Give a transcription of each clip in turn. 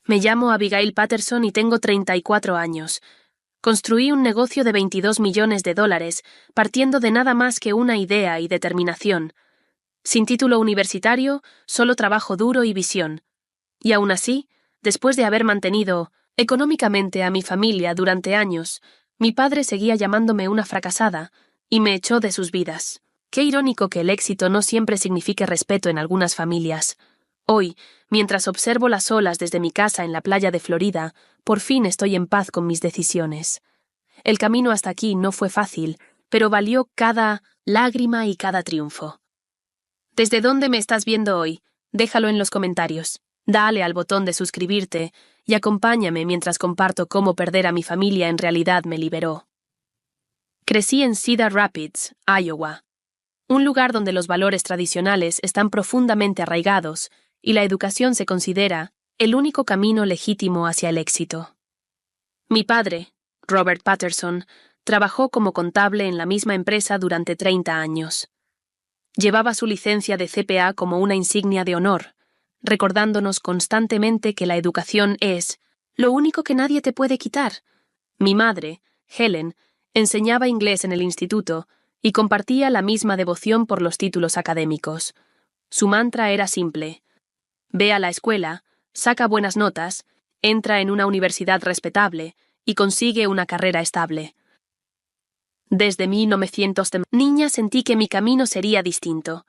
Me llamo Abigail Patterson y tengo 34 años. Construí un negocio de $22 millones partiendo de nada más que una idea y determinación. Sin título universitario, solo trabajo duro y visión. Y aún así, después de haber mantenido económicamente a mi familia durante años, mi padre seguía llamándome una fracasada y me echó de sus vidas. Qué irónico que el éxito no siempre signifique respeto en algunas familias. Hoy, mientras observo las olas desde mi casa en la playa de Florida, por fin estoy en paz con mis decisiones. El camino hasta aquí no fue fácil, pero valió cada lágrima y cada triunfo. ¿Desde dónde me estás viendo hoy? Déjalo en los comentarios. Dale al botón de suscribirte y acompáñame mientras comparto cómo perder a mi familia en realidad me liberó. Crecí en Cedar Rapids, Iowa, un lugar donde los valores tradicionales están profundamente arraigados y la educación se considera el único camino legítimo hacia el éxito. Mi padre, Robert Patterson, trabajó como contable en la misma empresa durante 30 años. Llevaba su licencia de CPA como una insignia de honor, recordándonos constantemente que la educación es lo único que nadie te puede quitar. Mi madre, Helen, enseñaba inglés en el instituto y compartía la misma devoción por los títulos académicos. Su mantra era simple: ve a la escuela, saca buenas notas, entra en una universidad respetable y consigue una carrera estable. Desde 1900 de niña sentí que mi camino sería distinto.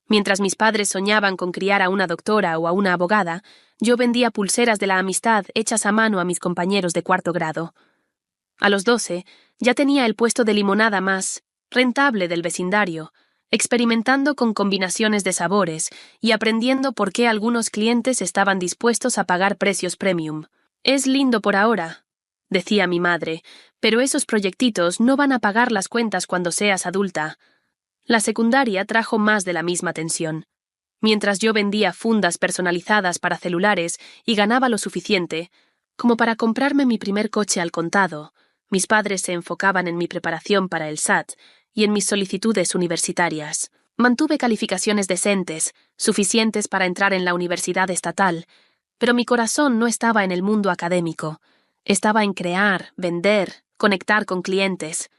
Mientras mis padres soñaban con criar a una doctora o a una abogada, yo vendía pulseras de la amistad hechas a mano a mis compañeros de cuarto grado. A los 12, ya tenía el puesto de limonada más rentable del vecindario, experimentando con combinaciones de sabores y aprendiendo por qué algunos clientes estaban dispuestos a pagar precios premium. Es lindo por ahora, decía mi madre, pero esos proyectitos no van a pagar las cuentas cuando seas adulta. La secundaria trajo más de la misma tensión. Mientras yo vendía fundas personalizadas para celulares y ganaba lo suficiente como para comprarme mi primer coche al contado, mis padres se enfocaban en mi preparación para el SAT y en mis solicitudes universitarias. Mantuve calificaciones decentes, suficientes para entrar en la universidad estatal, pero mi corazón no estaba en el mundo académico. Estaba en crear, vender, conectar con clientes.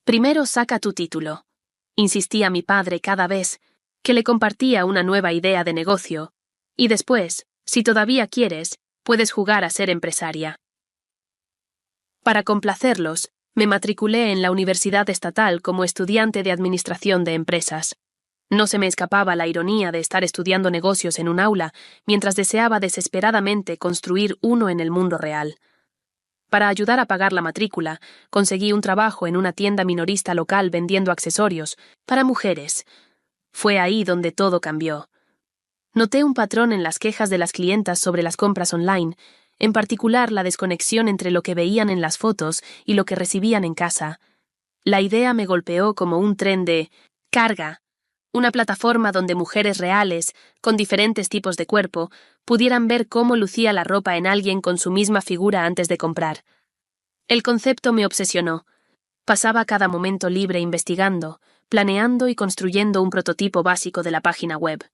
Primero saca tu título, insistía mi padre cada vez que le compartía una nueva idea de negocio, y después, si todavía quieres, puedes jugar a ser empresaria. Para complacerlos, me matriculé en la Universidad Estatal como estudiante de Administración de Empresas. No se me escapaba la ironía de estar estudiando negocios en un aula mientras deseaba desesperadamente construir uno en el mundo real. Para ayudar a pagar la matrícula, conseguí un trabajo en una tienda minorista local vendiendo accesorios para mujeres. Fue ahí donde todo cambió. Noté un patrón en las quejas de las clientas sobre las compras online, en particular la desconexión entre lo que veían en las fotos y lo que recibían en casa. La idea me golpeó como un tren de carga, una plataforma donde mujeres reales, con diferentes tipos de cuerpo, pudieran ver cómo lucía la ropa en alguien con su misma figura antes de comprar. El concepto me obsesionó. Pasaba cada momento libre investigando, planeando y construyendo un prototipo básico de la página web.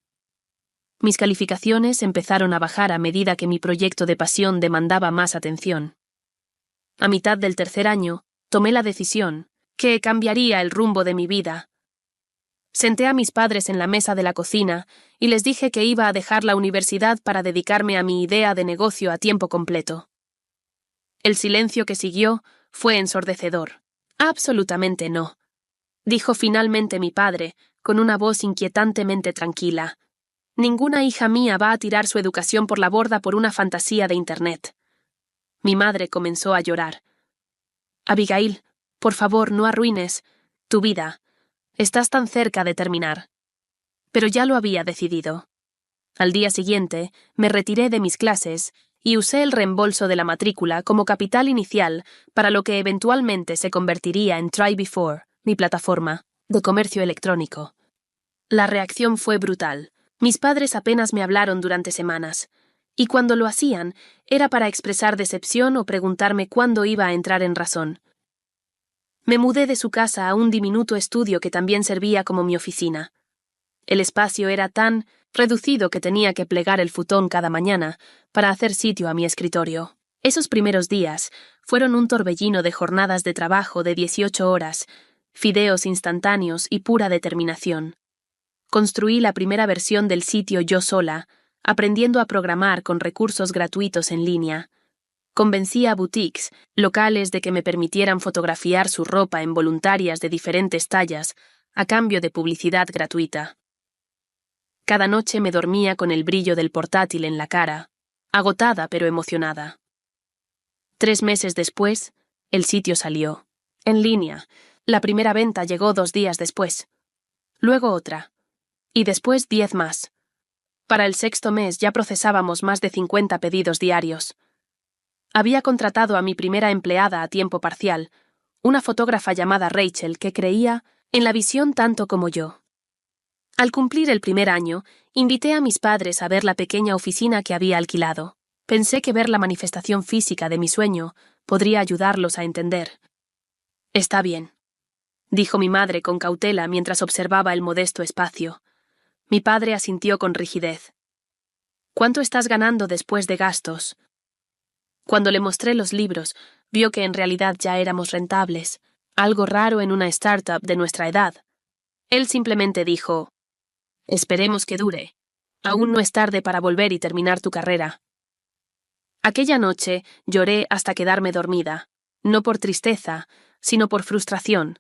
Mis calificaciones empezaron a bajar a medida que mi proyecto de pasión demandaba más atención. A mitad del tercer año, tomé la decisión que cambiaría el rumbo de mi vida. Senté a mis padres en la mesa de la cocina y les dije que iba a dejar la universidad para dedicarme a mi idea de negocio a tiempo completo. El silencio que siguió fue ensordecedor. Absolutamente no, dijo finalmente mi padre, con una voz inquietantemente tranquila. Ninguna hija mía va a tirar su educación por la borda por una fantasía de Internet. Mi madre comenzó a llorar. Abigail, por favor, no arruines tu vida. Estás tan cerca de terminar. Pero ya lo había decidido. Al día siguiente, me retiré de mis clases y usé el reembolso de la matrícula como capital inicial para lo que eventualmente se convertiría en Try Before, mi plataforma de comercio electrónico. La reacción fue brutal. Mis padres apenas me hablaron durante semanas, y cuando lo hacían, era para expresar decepción o preguntarme cuándo iba a entrar en razón. Me mudé de su casa a un diminuto estudio que también servía como mi oficina. El espacio era tan reducido que tenía que plegar el futón cada mañana para hacer sitio a mi escritorio. Esos primeros días fueron un torbellino de jornadas de trabajo de 18 horas, fideos instantáneos y pura determinación. Construí la primera versión del sitio yo sola, aprendiendo a programar con recursos gratuitos en línea. Convencí a boutiques, locales de que me permitieran fotografiar su ropa en voluntarias de diferentes tallas, a cambio de publicidad gratuita. Cada noche me dormía con el brillo del portátil en la cara, agotada pero emocionada. 3 meses después, el sitio salió. En línea, la primera venta llegó 2 días después. Luego otra. Y después 10 más. Para el 6º mes ya procesábamos más de 50 pedidos diarios. Había contratado a mi primera empleada a tiempo parcial, una fotógrafa llamada Rachel que creía en la visión tanto como yo. Al cumplir el primer año, invité a mis padres a ver la pequeña oficina que había alquilado. Pensé que ver la manifestación física de mi sueño podría ayudarlos a entender. «Está bien», dijo mi madre con cautela mientras observaba el modesto espacio. Mi padre asintió con rigidez. «¿Cuánto estás ganando después de gastos?» Cuando le mostré los libros, vio que en realidad ya éramos rentables, algo raro en una startup de nuestra edad. Él simplemente dijo: «Esperemos que dure. Aún no es tarde para volver y terminar tu carrera». Aquella noche lloré hasta quedarme dormida, no por tristeza, sino por frustración.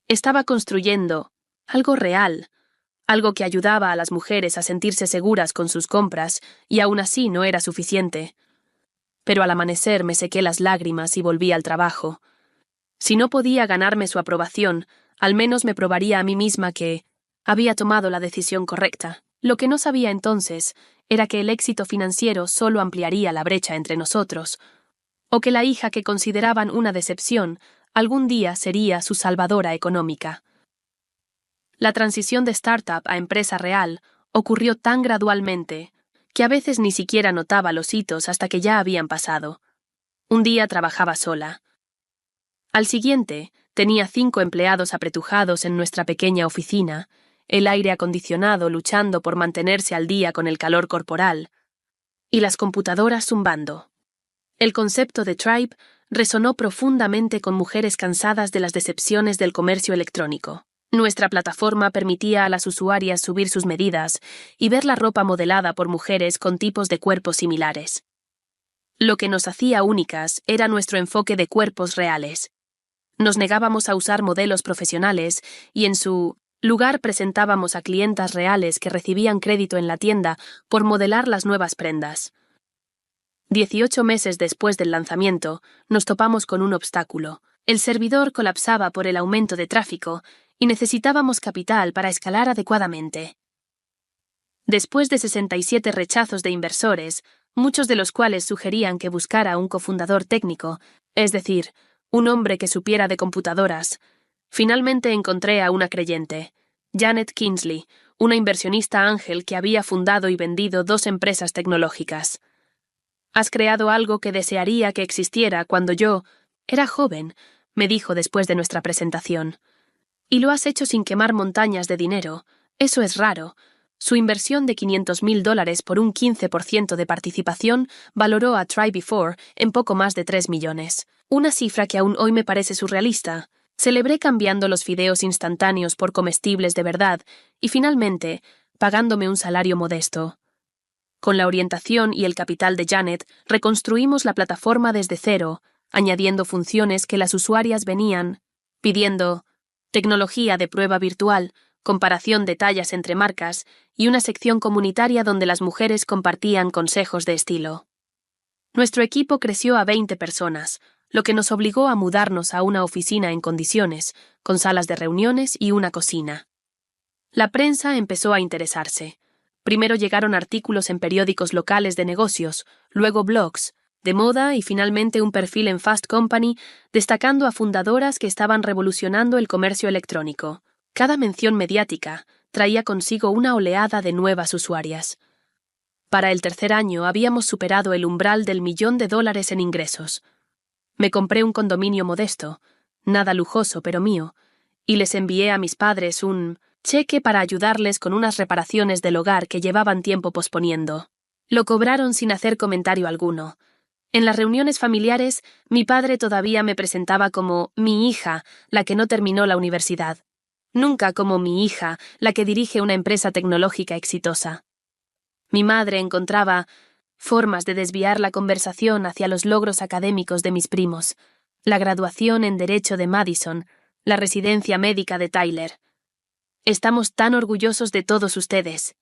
Estaba construyendo algo real, algo que ayudaba a las mujeres a sentirse seguras con sus compras, y aún así no era suficiente. Pero al amanecer me sequé las lágrimas y volví al trabajo. Si no podía ganarme su aprobación, al menos me probaría a mí misma que había tomado la decisión correcta. Lo que no sabía entonces era que el éxito financiero solo ampliaría la brecha entre nosotros, o que la hija que consideraban una decepción algún día sería su salvadora económica. La transición de startup a empresa real ocurrió tan gradualmente que a veces ni siquiera notaba los hitos hasta que ya habían pasado. Un día trabajaba sola. Al siguiente, tenía 5 empleados apretujados en nuestra pequeña oficina, el aire acondicionado luchando por mantenerse al día con el calor corporal, y las computadoras zumbando. El concepto de Tribe resonó profundamente con mujeres cansadas de las decepciones del comercio electrónico. Nuestra plataforma permitía a las usuarias subir sus medidas y ver la ropa modelada por mujeres con tipos de cuerpos similares. Lo que nos hacía únicas era nuestro enfoque de cuerpos reales. Nos negábamos a usar modelos profesionales y en su lugar presentábamos a clientas reales que recibían crédito en la tienda por modelar las nuevas prendas. 18 meses después del lanzamiento, nos topamos con un obstáculo. El servidor colapsaba por el aumento de tráfico y necesitábamos capital para escalar adecuadamente. Después de 67 rechazos de inversores, muchos de los cuales sugerían que buscara un cofundador técnico, es decir, un hombre que supiera de computadoras, finalmente encontré a una creyente, Janet Kingsley, una inversionista ángel que había fundado y vendido 2 empresas tecnológicas. «Has creado algo que desearía que existiera cuando yo era joven», me dijo después de nuestra presentación. «Y lo has hecho sin quemar montañas de dinero. Eso es raro». Su inversión de $500,000 por un 15% de participación valoró a Try-Before en poco más de 3 millones. Una cifra que aún hoy me parece surrealista. Celebré cambiando los fideos instantáneos por comestibles de verdad y finalmente pagándome un salario modesto. Con la orientación y el capital de Janet, reconstruimos la plataforma desde cero, añadiendo funciones que las usuarias venían pidiendo: tecnología de prueba virtual, comparación de tallas entre marcas y una sección comunitaria donde las mujeres compartían consejos de estilo. Nuestro equipo creció a 20 personas, lo que nos obligó a mudarnos a una oficina en condiciones, con salas de reuniones y una cocina. La prensa empezó a interesarse. Primero llegaron artículos en periódicos locales de negocios, luego blogs de moda y finalmente un perfil en Fast Company destacando a fundadoras que estaban revolucionando el comercio electrónico. Cada mención mediática traía consigo una oleada de nuevas usuarias. Para el 3er año habíamos superado el umbral del $1.000.000 en ingresos. Me compré un condominio modesto, nada lujoso pero mío, y les envié a mis padres un cheque para ayudarles con unas reparaciones del hogar que llevaban tiempo posponiendo. Lo cobraron sin hacer comentario alguno. En las reuniones familiares, mi padre todavía me presentaba como mi hija, la que no terminó la universidad. Nunca como mi hija, la que dirige una empresa tecnológica exitosa. Mi madre encontraba formas de desviar la conversación hacia los logros académicos de mis primos, la graduación en Derecho de Madison, la residencia médica de Tyler. Estamos tan orgullosos de todos ustedes.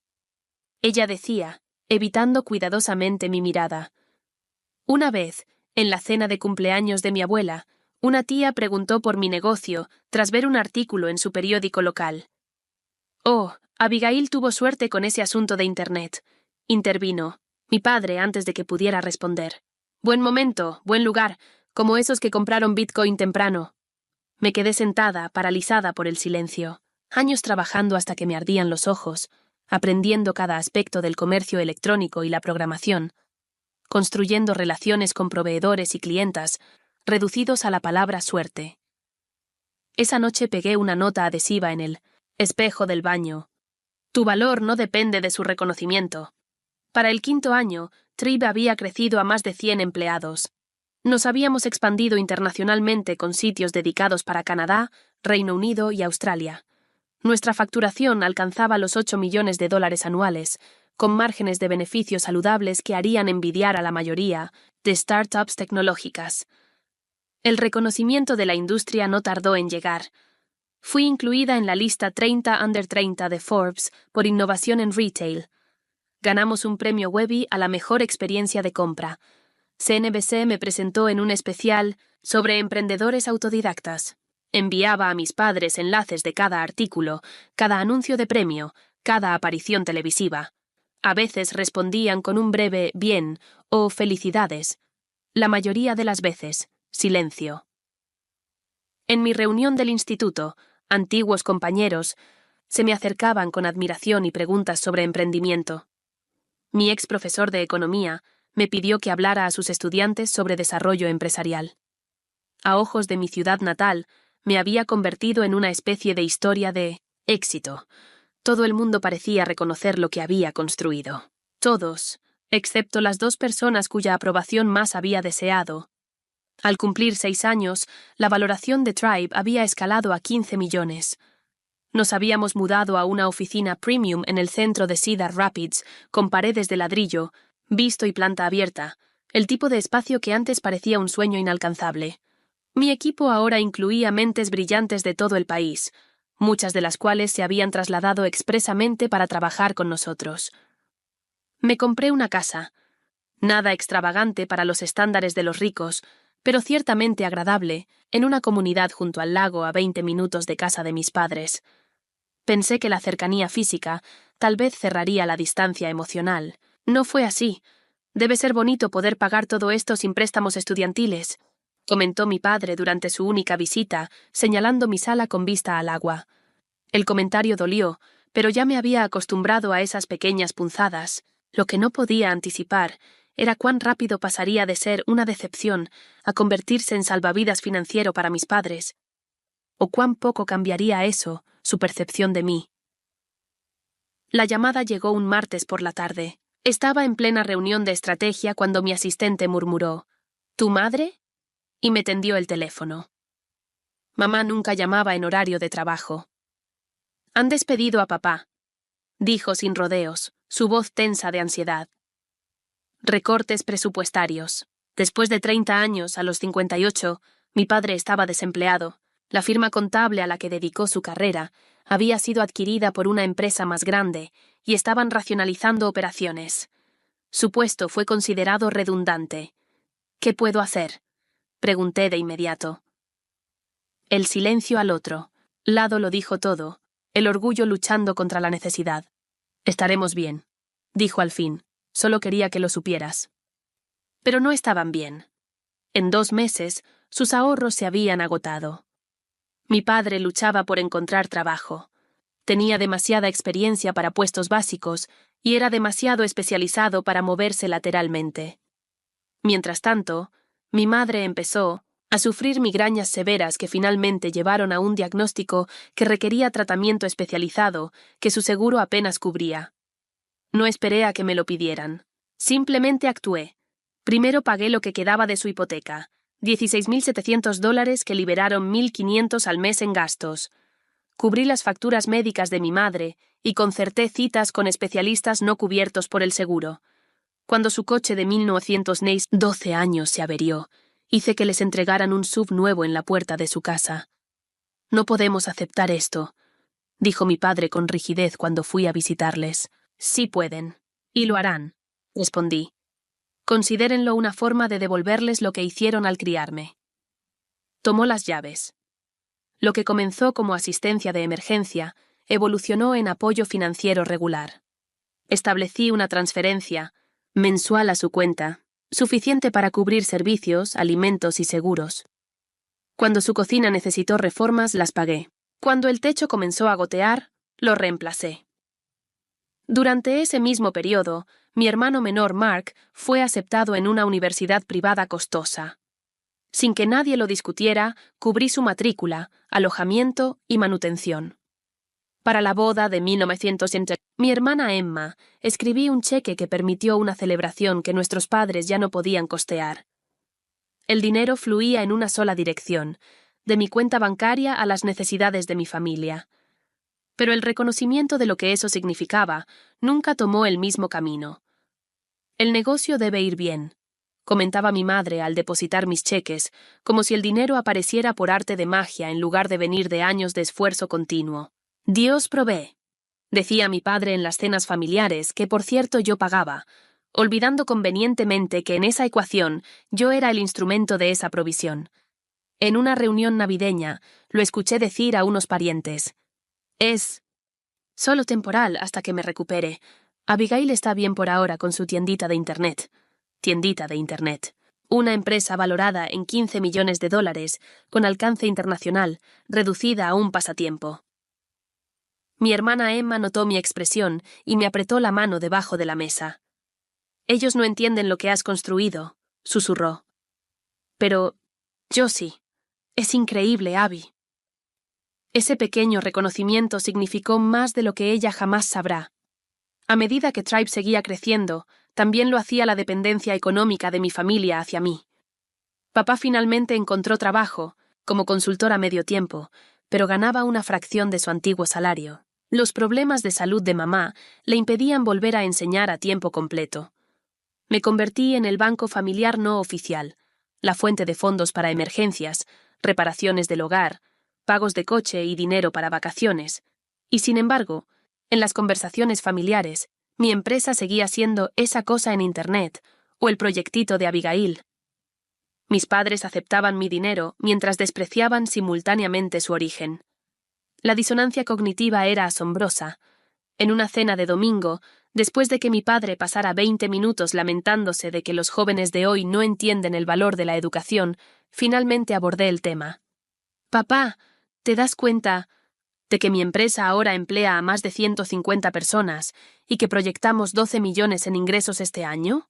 Ella decía, evitando cuidadosamente mi mirada. Una vez, en la cena de cumpleaños de mi abuela, una tía preguntó por mi negocio tras ver un artículo en su periódico local. Oh, Abigail tuvo suerte con ese asunto de Internet, intervino mi padre antes de que pudiera responder. Buen momento, buen lugar, como esos que compraron Bitcoin temprano. Me quedé sentada, paralizada por el silencio, años trabajando hasta que me ardían los ojos, aprendiendo cada aspecto del comercio electrónico y la programación, construyendo relaciones con proveedores y clientas, reducidos a la palabra suerte. Esa noche pegué una nota adhesiva en el espejo del baño. Tu valor no depende de su reconocimiento. Para el 5º año, Trib había crecido a más de 100 empleados. Nos habíamos expandido internacionalmente con sitios dedicados para Canadá, Reino Unido y Australia. Nuestra facturación alcanzaba los $8 millones anuales, con márgenes de beneficio saludables que harían envidiar a la mayoría de startups tecnológicas. El reconocimiento de la industria no tardó en llegar. Fui incluida en la lista 30 Under 30 de Forbes por innovación en retail. Ganamos un premio Webby a la mejor experiencia de compra. CNBC me presentó en un especial sobre emprendedores autodidactas. Enviaba a mis padres enlaces de cada artículo, cada anuncio de premio, cada aparición televisiva. A veces respondían con un breve bien o felicidades. La mayoría de las veces, silencio. En mi reunión del instituto, antiguos compañeros se me acercaban con admiración y preguntas sobre emprendimiento. Mi ex profesor de economía me pidió que hablara a sus estudiantes sobre desarrollo empresarial. A ojos de mi ciudad natal, me había convertido en una especie de historia de éxito. Todo el mundo parecía reconocer lo que había construido. Todos, excepto las 2 personas cuya aprobación más había deseado. Al cumplir 6 años, la valoración de Tribe había escalado a 15 millones. Nos habíamos mudado a una oficina premium en el centro de Cedar Rapids, con paredes de ladrillo, visto y planta abierta, el tipo de espacio que antes parecía un sueño inalcanzable. Mi equipo ahora incluía mentes brillantes de todo el país, muchas de las cuales se habían trasladado expresamente para trabajar con nosotros. Me compré una casa, nada extravagante para los estándares de los ricos, pero ciertamente agradable, en una comunidad junto al lago a 20 minutos de casa de mis padres. Pensé que la cercanía física tal vez cerraría la distancia emocional. No fue así. Debe ser bonito poder pagar todo esto sin préstamos estudiantiles, comentó mi padre durante su única visita, señalando mi sala con vista al agua. El comentario dolió, pero ya me había acostumbrado a esas pequeñas punzadas. Lo que no podía anticipar era cuán rápido pasaría de ser una decepción a convertirse en salvavidas financiero para mis padres, o cuán poco cambiaría eso su percepción de mí. La llamada llegó un martes por la tarde. Estaba en plena reunión de estrategia cuando mi asistente murmuró, ¿tu madre? Y me tendió el teléfono. Mamá nunca llamaba en horario de trabajo. Han despedido a papá, dijo sin rodeos, su voz tensa de ansiedad. Recortes presupuestarios. Después de 30 años, a los 58, mi padre estaba desempleado. La firma contable a la que dedicó su carrera había sido adquirida por una empresa más grande y estaban racionalizando operaciones. Su puesto fue considerado redundante. ¿Qué puedo hacer?, pregunté de inmediato. El silencio al otro lado lo dijo todo, el orgullo luchando contra la necesidad. Estaremos bien, dijo al fin. Solo quería que lo supieras. Pero no estaban bien. En 2 meses, sus ahorros se habían agotado. Mi padre luchaba por encontrar trabajo. Tenía demasiada experiencia para puestos básicos y era demasiado especializado para moverse lateralmente. Mientras tanto, mi madre empezó, a sufrir migrañas severas que finalmente llevaron a un diagnóstico que requería tratamiento especializado que su seguro apenas cubría. No esperé a que me lo pidieran. Simplemente actué. Primero pagué lo que quedaba de su hipoteca, $16.700 que liberaron $1.500 al mes en gastos. Cubrí las facturas médicas de mi madre y concerté citas con especialistas no cubiertos por el seguro. Cuando su coche de 12 años se averió, hice que les entregaran un SUV nuevo en la puerta de su casa. No podemos aceptar esto, dijo mi padre con rigidez cuando fui a visitarles. Sí pueden. Y lo harán, respondí. Considérenlo una forma de devolverles lo que hicieron al criarme. Tomó las llaves. Lo que comenzó como asistencia de emergencia evolucionó en apoyo financiero regular. Establecí una transferencia mensual a su cuenta, suficiente para cubrir servicios, alimentos y seguros. Cuando su cocina necesitó reformas, las pagué. Cuando el techo comenzó a gotear, lo reemplacé. Durante ese mismo periodo, mi hermano menor Mark fue aceptado en una universidad privada costosa. Sin que nadie lo discutiera, cubrí su matrícula, alojamiento y manutención. Para la boda de 1900, mi hermana Emma, escribí un cheque que permitió una celebración que nuestros padres ya no podían costear. El dinero fluía en una sola dirección, de mi cuenta bancaria a las necesidades de mi familia. Pero el reconocimiento de lo que eso significaba nunca tomó el mismo camino. El negocio debe ir bien, comentaba mi madre al depositar mis cheques, como si el dinero apareciera por arte de magia en lugar de venir de años de esfuerzo continuo. Dios provee, decía mi padre en las cenas familiares, que por cierto yo pagaba, olvidando convenientemente que en esa ecuación yo era el instrumento de esa provisión. En una reunión navideña, lo escuché decir a unos parientes: «Es solo temporal hasta que me recupere. Abigail está bien por ahora con su tiendita de Internet». Tiendita de Internet. Una empresa valorada en $15 millones, con alcance internacional, reducida a un pasatiempo. Mi hermana Emma notó mi expresión y me apretó la mano debajo de la mesa. «Ellos no entienden lo que has construido», susurró. «Pero yo sí. Es increíble, Abby». Ese pequeño reconocimiento significó más de lo que ella jamás sabrá. A medida que Tribe seguía creciendo, también lo hacía la dependencia económica de mi familia hacia mí. Papá finalmente encontró trabajo, como consultor a medio tiempo, pero ganaba una fracción de su antiguo salario. Los problemas de salud de mamá le impedían volver a enseñar a tiempo completo. Me convertí en el banco familiar no oficial, la fuente de fondos para emergencias, reparaciones del hogar, pagos de coche y dinero para vacaciones. Y sin embargo, en las conversaciones familiares, mi empresa seguía siendo esa cosa en Internet o el proyectito de Abigail. Mis padres aceptaban mi dinero mientras despreciaban simultáneamente su origen. La disonancia cognitiva era asombrosa. En una cena de domingo, después de que mi padre pasara 20 minutos lamentándose de que los jóvenes de hoy no entienden el valor de la educación, finalmente abordé el tema. «Papá, ¿te das cuenta de que mi empresa ahora emplea a más de 150 personas y que proyectamos 12 millones en ingresos este año?»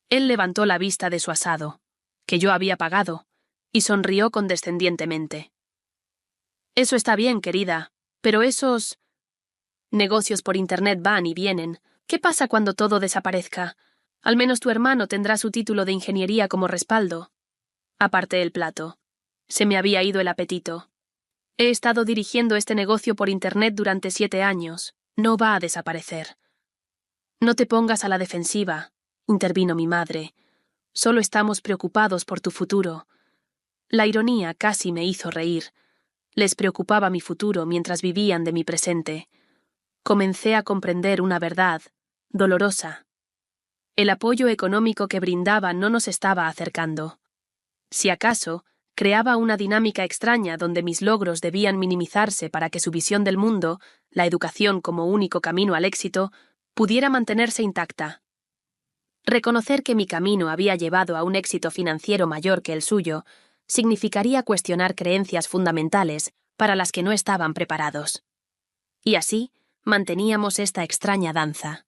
Él levantó la vista de su asado, que yo había pagado, y sonrió condescendientemente. «Eso está bien, querida, pero esos negocios por Internet van y vienen. ¿Qué pasa cuando todo desaparezca? Al menos tu hermano tendrá su título de ingeniería como respaldo». Aparté el plato. Se me había ido el apetito. He estado dirigiendo este negocio por Internet durante 7 años. No va a desaparecer. «No te pongas a la defensiva», intervino mi madre. «Solo estamos preocupados por tu futuro». La ironía casi me hizo reír. Les preocupaba mi futuro mientras vivían de mi presente. Comencé a comprender una verdad, dolorosa. El apoyo económico que brindaba no nos estaba acercando. Si acaso, creaba una dinámica extraña donde mis logros debían minimizarse para que su visión del mundo, la educación como único camino al éxito, pudiera mantenerse intacta. Reconocer que mi camino había llevado a un éxito financiero mayor que el suyo significaría cuestionar creencias fundamentales para las que no estaban preparados. Y así, manteníamos esta extraña danza.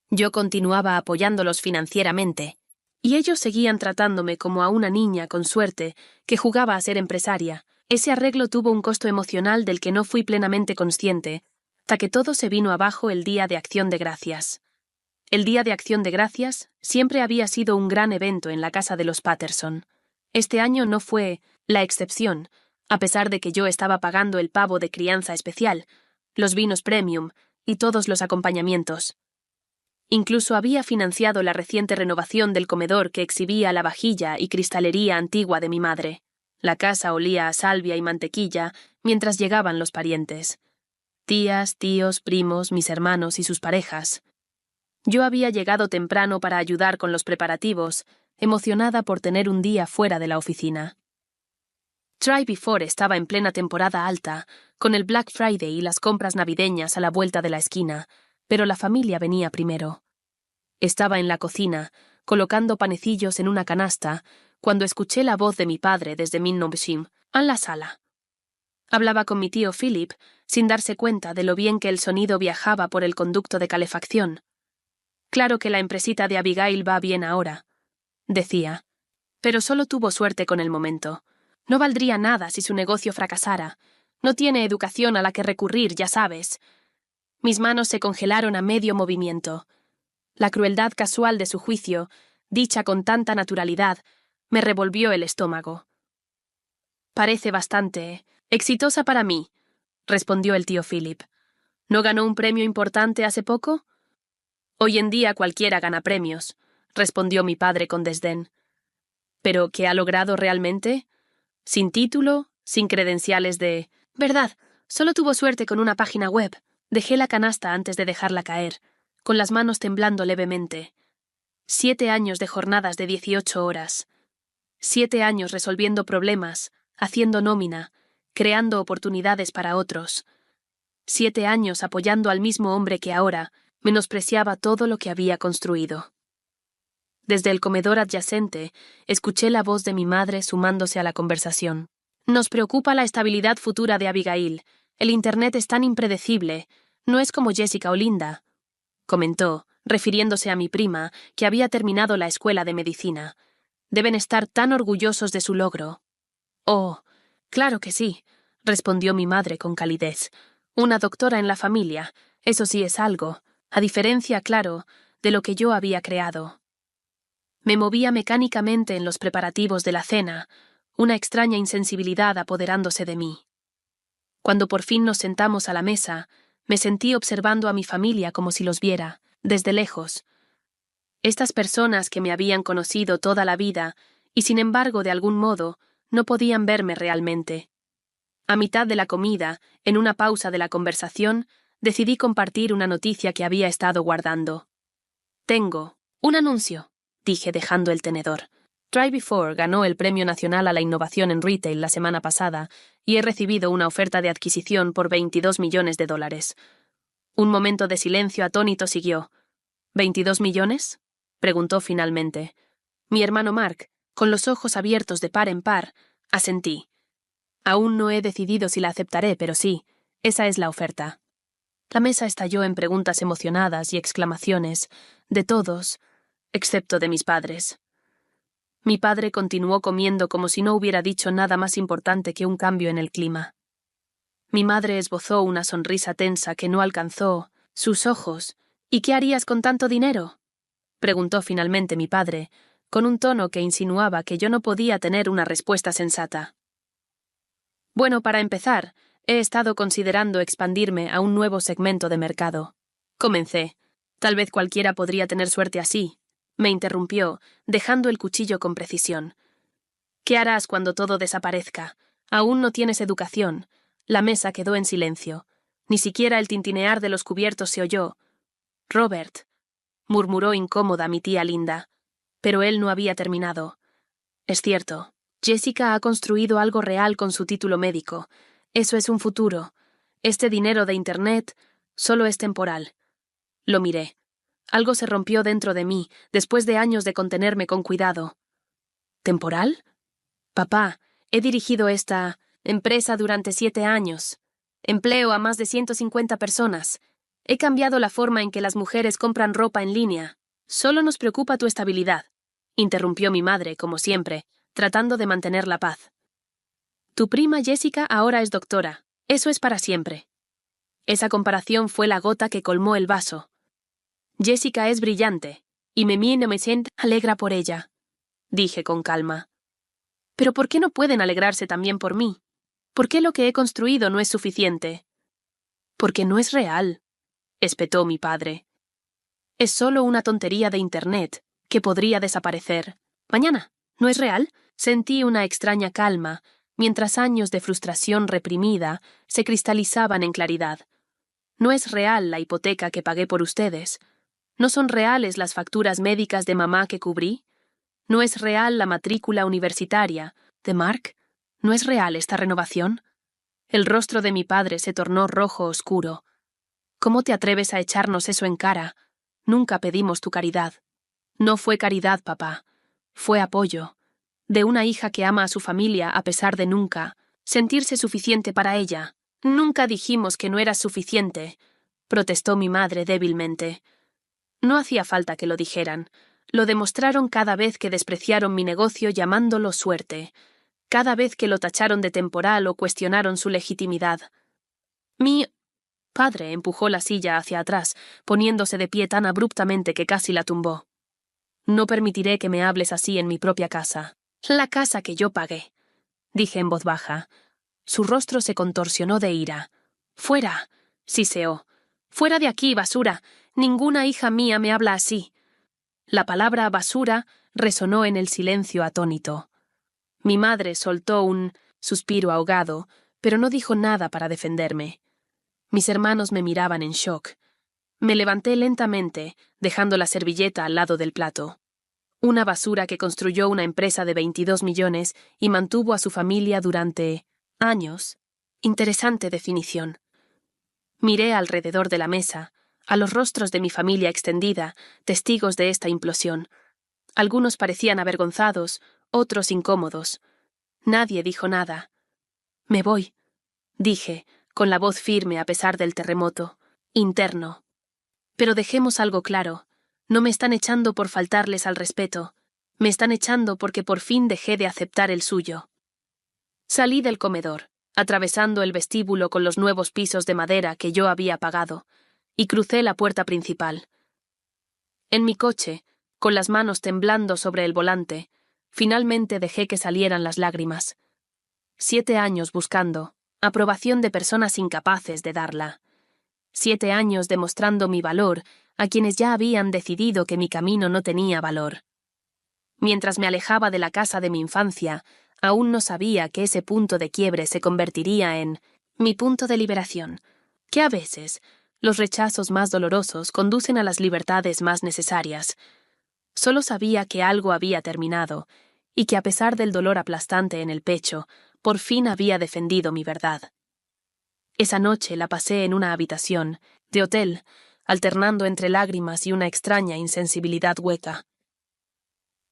Yo continuaba apoyándolos financieramente, Y ellos seguían tratándome como a una niña, con suerte, que jugaba a ser empresaria. Ese arreglo tuvo un costo emocional del que no fui plenamente consciente, hasta que todo se vino abajo el Día de Acción de Gracias. El Día de Acción de Gracias siempre había sido un gran evento en la casa de los Patterson. Este año no fue la excepción, a pesar de que yo estaba pagando el pavo de crianza especial, los vinos premium y todos los acompañamientos. Incluso había financiado la reciente renovación del comedor que exhibía la vajilla y cristalería antigua de mi madre. La casa olía a salvia y mantequilla mientras llegaban los parientes. Tías, tíos, primos, mis hermanos y sus parejas. Yo había llegado temprano para ayudar con los preparativos, emocionada por tener un día fuera de la oficina. Try Before estaba en plena temporada alta, con el Black Friday y las compras navideñas a la vuelta de la esquina, pero la familia venía primero. Estaba en la cocina, colocando panecillos en una canasta, cuando escuché la voz de mi padre desde Minnombshim, en la sala. Hablaba con mi tío Philip, sin darse cuenta de lo bien que el sonido viajaba por el conducto de calefacción. Claro que la empresita de Abigail va bien ahora, decía. Pero solo tuvo suerte con el momento. No valdría nada si su negocio fracasara. No tiene educación a la que recurrir, ya sabes. Mis manos se congelaron a medio movimiento. La crueldad casual de su juicio, dicha con tanta naturalidad, me revolvió el estómago. Parece bastante exitosa para mí, respondió el tío Philip. ¿No ganó un premio importante hace poco? Hoy en día cualquiera gana premios, respondió mi padre con desdén. ¿Pero qué ha logrado realmente? Sin título, sin credenciales de... Verdad, solo tuvo suerte con una página web. Dejé la canasta antes de dejarla caer, con las manos temblando levemente. 7 años de jornadas de 18 horas. 7 años resolviendo problemas, haciendo nómina, creando oportunidades para otros. 7 años apoyando al mismo hombre que ahora menospreciaba todo lo que había construido. Desde el comedor adyacente, escuché la voz de mi madre sumándose a la conversación. Nos preocupa la estabilidad futura de Abigail. El Internet es tan impredecible. No es como Jessica o Linda, comentó, refiriéndose a mi prima, que había terminado la escuela de medicina. Deben estar tan orgullosos de su logro. Oh, claro que sí, respondió mi madre con calidez. Una doctora en la familia, eso sí es algo, a diferencia, claro, de lo que yo había creado. Me movía mecánicamente en los preparativos de la cena, una extraña insensibilidad apoderándose de mí. Cuando por fin nos sentamos a la mesa, me sentí observando a mi familia como si los viera, desde lejos. Estas personas que me habían conocido toda la vida y sin embargo de algún modo no podían verme realmente. A mitad de la comida, en una pausa de la conversación, decidí compartir una noticia que había estado guardando. Tengo un anuncio, dije dejando el tenedor. Try Before ganó el Premio Nacional a la Innovación en Retail la semana pasada y he recibido una oferta de adquisición por $22 millones. Un momento de silencio atónito siguió. ¿22 millones? Preguntó finalmente. Mi hermano Mark, con los ojos abiertos de par en par, asentí. Aún no he decidido si la aceptaré, pero sí, esa es la oferta. La mesa estalló en preguntas emocionadas y exclamaciones, de todos, excepto de mis padres. Mi padre continuó comiendo como si no hubiera dicho nada más importante que un cambio en el clima. Mi madre esbozó una sonrisa tensa que no alcanzó sus ojos. ¿Y qué harías con tanto dinero?, preguntó finalmente mi padre, con un tono que insinuaba que yo no podía tener una respuesta sensata. Bueno, para empezar, he estado considerando expandirme a un nuevo segmento de mercado. Comencé. Tal vez cualquiera podría tener suerte así. Me interrumpió, dejando el cuchillo con precisión. ¿Qué harás cuando todo desaparezca? Aún no tienes educación. La mesa quedó en silencio. Ni siquiera el tintinear de los cubiertos se oyó. Robert, murmuró incómoda mi tía Linda. Pero él no había terminado. Es cierto. Jessica ha construido algo real con su título médico. Eso es un futuro. Este dinero de Internet solo es temporal. Lo miré. Algo se rompió dentro de mí, después de años de contenerme con cuidado. ¿Temporal? Papá, he dirigido esta empresa durante 7 años. Empleo a más de 150 personas. He cambiado la forma en que las mujeres compran ropa en línea. Solo nos preocupa tu estabilidad. interrumpió mi madre, como siempre, tratando de mantener la paz. Tu prima Jessica ahora es doctora. Eso es para siempre. Esa comparación fue la gota que colmó el vaso. Jessica es brillante, y no me siento alegra por ella, dije con calma. Pero ¿por qué no pueden alegrarse también por mí? ¿Por qué lo que he construido no es suficiente? Porque no es real, espetó mi padre. Es solo una tontería de Internet, que podría desaparecer. Mañana. ¿No es real? Sentí una extraña calma, mientras años de frustración reprimida se cristalizaban en claridad. No es real la hipoteca que pagué por ustedes. ¿No son reales las facturas médicas de mamá que cubrí? ¿No es real la matrícula universitaria de Mark? ¿No es real esta renovación? El rostro de mi padre se tornó rojo oscuro. ¿Cómo te atreves a echarnos eso en cara? Nunca pedimos tu caridad. No fue caridad, papá. Fue apoyo. De una hija que ama a su familia a pesar de nunca sentirse suficiente para ella. Nunca dijimos que no eras suficiente, protestó mi madre débilmente. No hacía falta que lo dijeran. Lo demostraron cada vez que despreciaron mi negocio llamándolo suerte, cada vez que lo tacharon de temporal o cuestionaron su legitimidad. Mi padre empujó la silla hacia atrás, poniéndose de pie tan abruptamente que casi la tumbó. No permitiré que me hables así en mi propia casa. La casa que yo pagué, dije en voz baja. Su rostro se contorsionó de ira. ¡Fuera!, siseó. ¡Fuera de aquí, basura! Ninguna hija mía me habla así. La palabra basura resonó en el silencio atónito. Mi madre soltó un suspiro ahogado, pero no dijo nada para defenderme. Mis hermanos me miraban en shock. Me levanté lentamente, dejando la servilleta al lado del plato. Una basura que construyó una empresa de 22 millones y mantuvo a su familia durante años. Interesante definición. Miré alrededor de la mesa, a los rostros de mi familia extendida, testigos de esta implosión. Algunos parecían avergonzados, otros incómodos. Nadie dijo nada. Me voy, dije, con la voz firme a pesar del terremoto, interno. Pero dejemos algo claro. No me están echando por faltarles al respeto. Me están echando porque por fin dejé de aceptar el suyo. Salí del comedor, atravesando el vestíbulo con los nuevos pisos de madera que yo había pagado, y crucé la puerta principal. En mi coche, con las manos temblando sobre el volante, finalmente dejé que salieran las lágrimas. 7 años buscando aprobación de personas incapaces de darla. 7 años demostrando mi valor a quienes ya habían decidido que mi camino no tenía valor. Mientras me alejaba de la casa de mi infancia, aún no sabía que ese punto de quiebre se convertiría en mi punto de liberación, que a veces los rechazos más dolorosos conducen a las libertades más necesarias. Solo sabía que algo había terminado, y que a pesar del dolor aplastante en el pecho, por fin había defendido mi verdad. Esa noche la pasé en una habitación, de hotel, alternando entre lágrimas y una extraña insensibilidad hueca.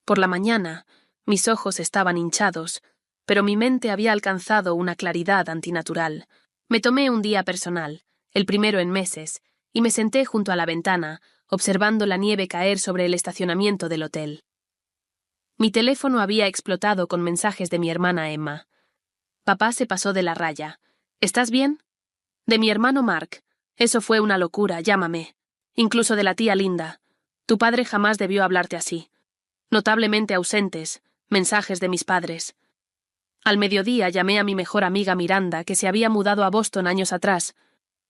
Por la mañana, mis ojos estaban hinchados, pero mi mente había alcanzado una claridad antinatural. Me tomé un día personal, el primero en meses, y me senté junto a la ventana, observando la nieve caer sobre el estacionamiento del hotel. Mi teléfono había explotado con mensajes de mi hermana Emma. Papá se pasó de la raya. ¿Estás bien? De mi hermano Mark. Eso fue una locura, llámame. Incluso de la tía Linda. Tu padre jamás debió hablarte así. Notablemente ausentes, mensajes de mis padres. Al mediodía llamé a mi mejor amiga Miranda, que se había mudado a Boston años atrás,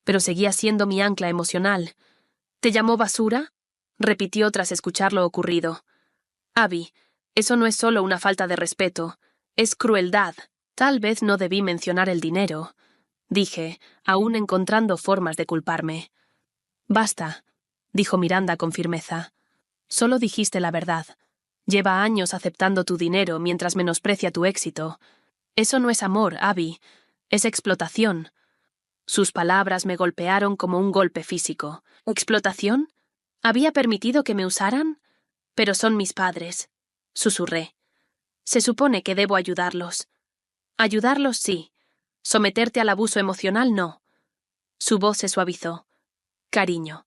pero seguía siendo mi ancla emocional. ¿Te llamó basura?, repitió tras escuchar lo ocurrido. Abby, eso no es solo una falta de respeto, es crueldad. Tal vez no debí mencionar el dinero, dije, aún encontrando formas de culparme. Basta, dijo Miranda con firmeza. Solo dijiste la verdad. Lleva años aceptando tu dinero mientras menosprecia tu éxito. Eso no es amor, Abby. Es explotación. Sus palabras me golpearon como un golpe físico. ¿Explotación? ¿Había permitido que me usaran? Pero son mis padres, susurré. Se supone que debo ayudarlos. Ayudarlos sí. Someterte al abuso emocional no. Su voz se suavizó. Cariño,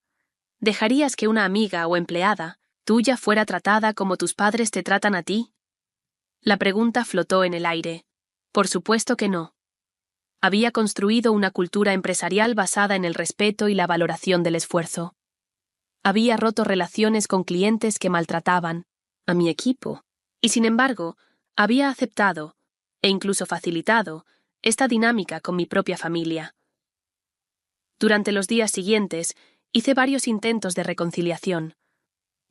¿dejarías que una amiga o empleada, tuya fuera tratada como tus padres te tratan a ti? La pregunta flotó en el aire. Por supuesto que no. Había construido una cultura empresarial basada en el respeto y la valoración del esfuerzo. Había roto relaciones con clientes que maltrataban a mi equipo, y sin embargo, había aceptado, e incluso facilitado, esta dinámica con mi propia familia. Durante los días siguientes, hice varios intentos de reconciliación.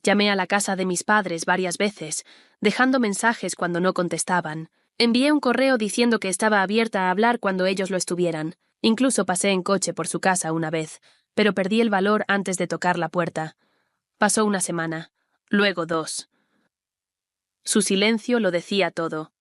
Llamé a la casa de mis padres varias veces, dejando mensajes cuando no contestaban. Envié un correo diciendo que estaba abierta a hablar cuando ellos lo estuvieran. Incluso pasé en coche por su casa una vez, pero perdí el valor antes de tocar la puerta. Pasó una semana, luego 2. Su silencio lo decía todo.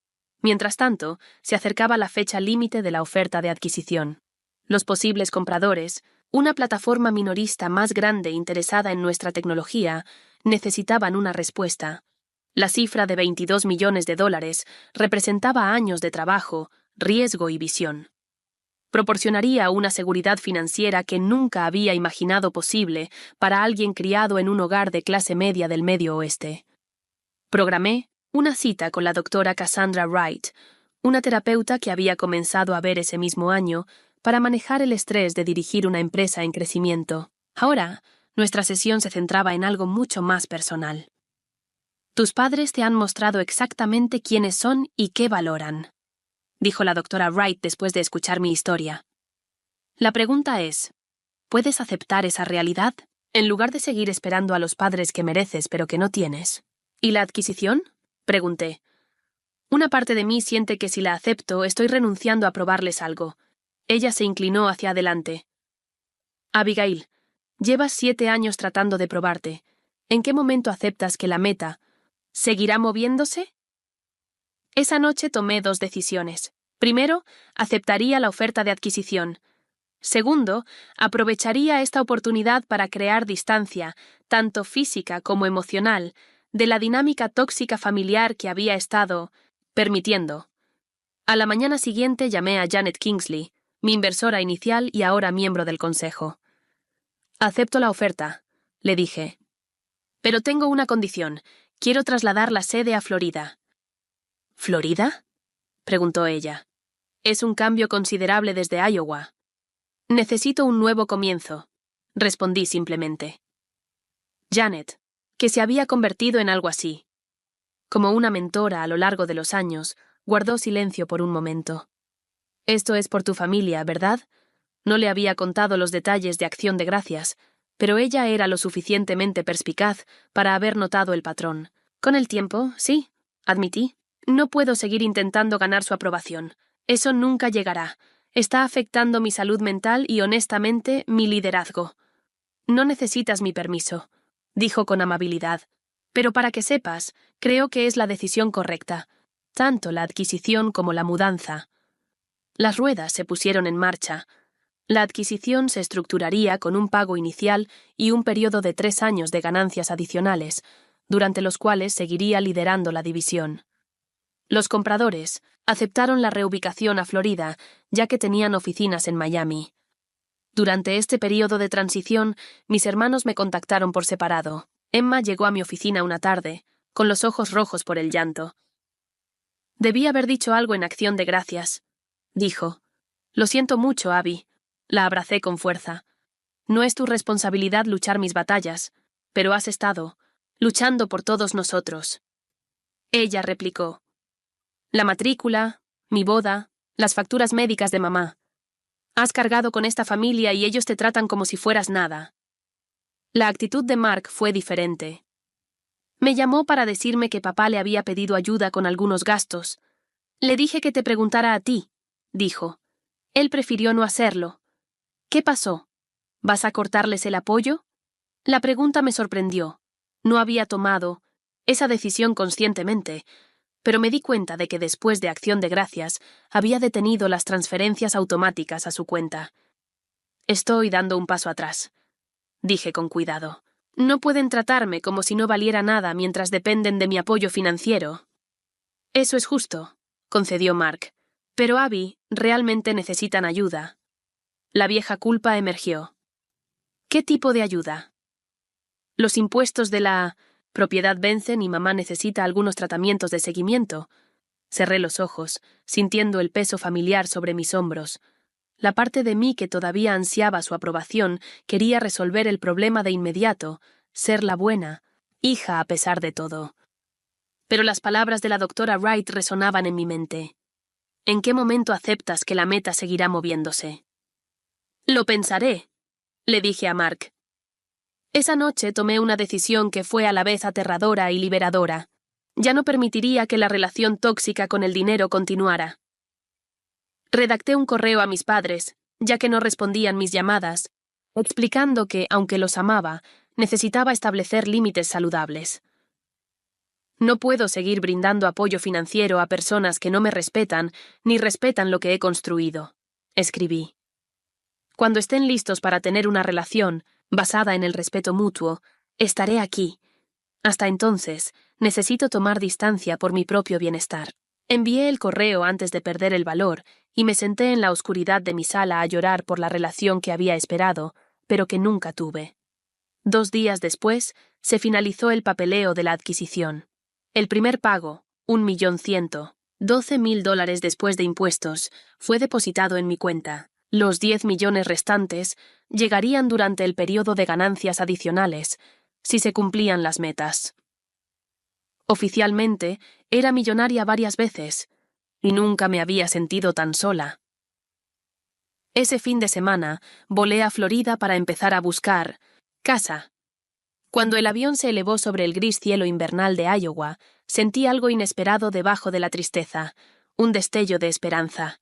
Mientras tanto, se acercaba la fecha límite de la oferta de adquisición. Los posibles compradores, una plataforma minorista más grande interesada en nuestra tecnología, necesitaban una respuesta. La cifra de $22 millones representaba años de trabajo, riesgo y visión. Proporcionaría una seguridad financiera que nunca había imaginado posible para alguien criado en un hogar de clase media del Medio Oeste. Programé una cita con la doctora Cassandra Wright, una terapeuta que había comenzado a ver ese mismo año para manejar el estrés de dirigir una empresa en crecimiento. Ahora, nuestra sesión se centraba en algo mucho más personal. Tus padres te han mostrado exactamente quiénes son y qué valoran, dijo la doctora Wright después de escuchar mi historia. La pregunta es, ¿puedes aceptar esa realidad en lugar de seguir esperando a los padres que mereces pero que no tienes? ¿Y la adquisición? Pregunté. Una parte de mí siente que si la acepto estoy renunciando a probarles algo. Ella se inclinó hacia adelante. Abigail, llevas 7 años tratando de probarte. ¿En qué momento aceptas que la meta seguirá moviéndose? Esa noche tomé 2 decisiones. Primero, aceptaría la oferta de adquisición. Segundo, aprovecharía esta oportunidad para crear distancia, tanto física como emocional, de la dinámica tóxica familiar que había estado permitiendo. A la mañana siguiente llamé a Janet Kingsley, mi inversora inicial y ahora miembro del consejo. Acepto la oferta, le dije. Pero tengo una condición. Quiero trasladar la sede a Florida. ¿Florida?, preguntó ella. Es un cambio considerable desde Iowa. Necesito un nuevo comienzo, respondí simplemente. Janet, que se había convertido en algo así. Como una mentora a lo largo de los años, guardó silencio por un momento. Esto es por tu familia, ¿verdad? No le había contado los detalles de Acción de Gracias, pero ella era lo suficientemente perspicaz para haber notado el patrón. Con el tiempo, sí, admití. No puedo seguir intentando ganar su aprobación. Eso nunca llegará. Está afectando mi salud mental y, honestamente, mi liderazgo. No necesitas mi permiso, dijo con amabilidad. Pero para que sepas, creo que es la decisión correcta. Tanto la adquisición como la mudanza. Las ruedas se pusieron en marcha. La adquisición se estructuraría con un pago inicial y un periodo de 3 años de ganancias adicionales, durante los cuales seguiría liderando la división. Los compradores aceptaron la reubicación a Florida, ya que tenían oficinas en Miami. Durante este periodo de transición, mis hermanos me contactaron por separado. Emma llegó a mi oficina una tarde, con los ojos rojos por el llanto. Debí haber dicho algo en Acción de Gracias, dijo. Lo siento mucho, Abby. La abracé con fuerza. No es tu responsabilidad luchar mis batallas, pero has estado luchando por todos nosotros. Ella replicó. La matrícula, mi boda, las facturas médicas de mamá. Has cargado con esta familia y ellos te tratan como si fueras nada. La actitud de Mark fue diferente. Me llamó para decirme que papá le había pedido ayuda con algunos gastos. Le dije que te preguntara a ti, dijo. Él prefirió no hacerlo. ¿Qué pasó? ¿Vas a cortarles el apoyo? La pregunta me sorprendió. No había tomado esa decisión conscientemente, pero me di cuenta de que después de Acción de Gracias había detenido las transferencias automáticas a su cuenta. Estoy dando un paso atrás, dije con cuidado. No pueden tratarme como si no valiera nada mientras dependen de mi apoyo financiero. Eso es justo, concedió Mark, pero Abby realmente necesitan ayuda. La vieja culpa emergió. ¿Qué tipo de ayuda? Los impuestos de la Propiedad vencen y mamá necesita algunos tratamientos de seguimiento. Cerré los ojos, sintiendo el peso familiar sobre mis hombros. La parte de mí que todavía ansiaba su aprobación quería resolver el problema de inmediato, ser la buena, hija a pesar de todo. Pero las palabras de la doctora Wright resonaban en mi mente. ¿En qué momento aceptas que la meta seguirá moviéndose? Lo pensaré, le dije a Mark. Esa noche tomé una decisión que fue a la vez aterradora y liberadora. Ya no permitiría que la relación tóxica con el dinero continuara. Redacté un correo a mis padres, ya que no respondían mis llamadas, explicando que, aunque los amaba, necesitaba establecer límites saludables. No puedo seguir brindando apoyo financiero a personas que no me respetan ni respetan lo que he construido, escribí. Cuando estén listos para tener una relación, basada en el respeto mutuo, estaré aquí. Hasta entonces, necesito tomar distancia por mi propio bienestar. Envié el correo antes de perder el valor y me senté en la oscuridad de mi sala a llorar por la relación que había esperado, pero que nunca tuve. 2 días después, se finalizó el papeleo de la adquisición. El primer pago, $1.112.000 después de impuestos, fue depositado en mi cuenta. Los 10 millones restantes llegarían durante el periodo de ganancias adicionales, si se cumplían las metas. Oficialmente, era millonaria varias veces, y nunca me había sentido tan sola. Ese fin de semana, volé a Florida para empezar a buscar casa. Cuando el avión se elevó sobre el gris cielo invernal de Iowa, sentí algo inesperado debajo de la tristeza, un destello de esperanza.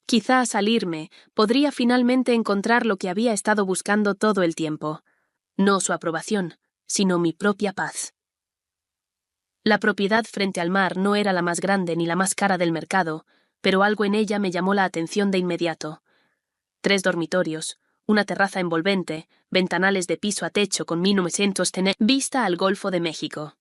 Quizá al salirme podría finalmente encontrar lo que había estado buscando todo el tiempo. No su aprobación, sino mi propia paz. La propiedad frente al mar no era la más grande ni la más cara del mercado, pero algo en ella me llamó la atención de inmediato. 3 dormitorios, una terraza envolvente, ventanales de piso a techo con 1900 tener vista al Golfo de México.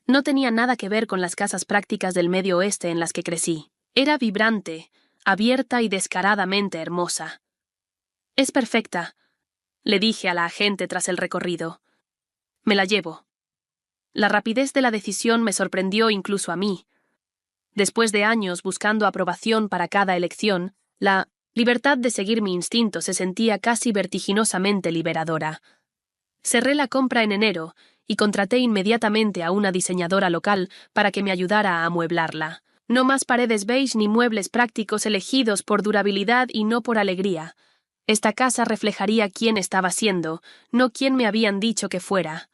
No tenía nada que ver con las casas prácticas del Medio Oeste en las que crecí. Era vibrante, abierta y descaradamente hermosa. «Es perfecta», le dije a la agente tras el recorrido. «Me la llevo». La rapidez de la decisión me sorprendió incluso a mí. Después de años buscando aprobación para cada elección, la libertad de seguir mi instinto se sentía casi vertiginosamente liberadora. Cerré la compra en enero y contraté inmediatamente a una diseñadora local para que me ayudara a amueblarla. No más paredes beige ni muebles prácticos elegidos por durabilidad y no por alegría. Esta casa reflejaría quién estaba siendo, no quién me habían dicho que fuera.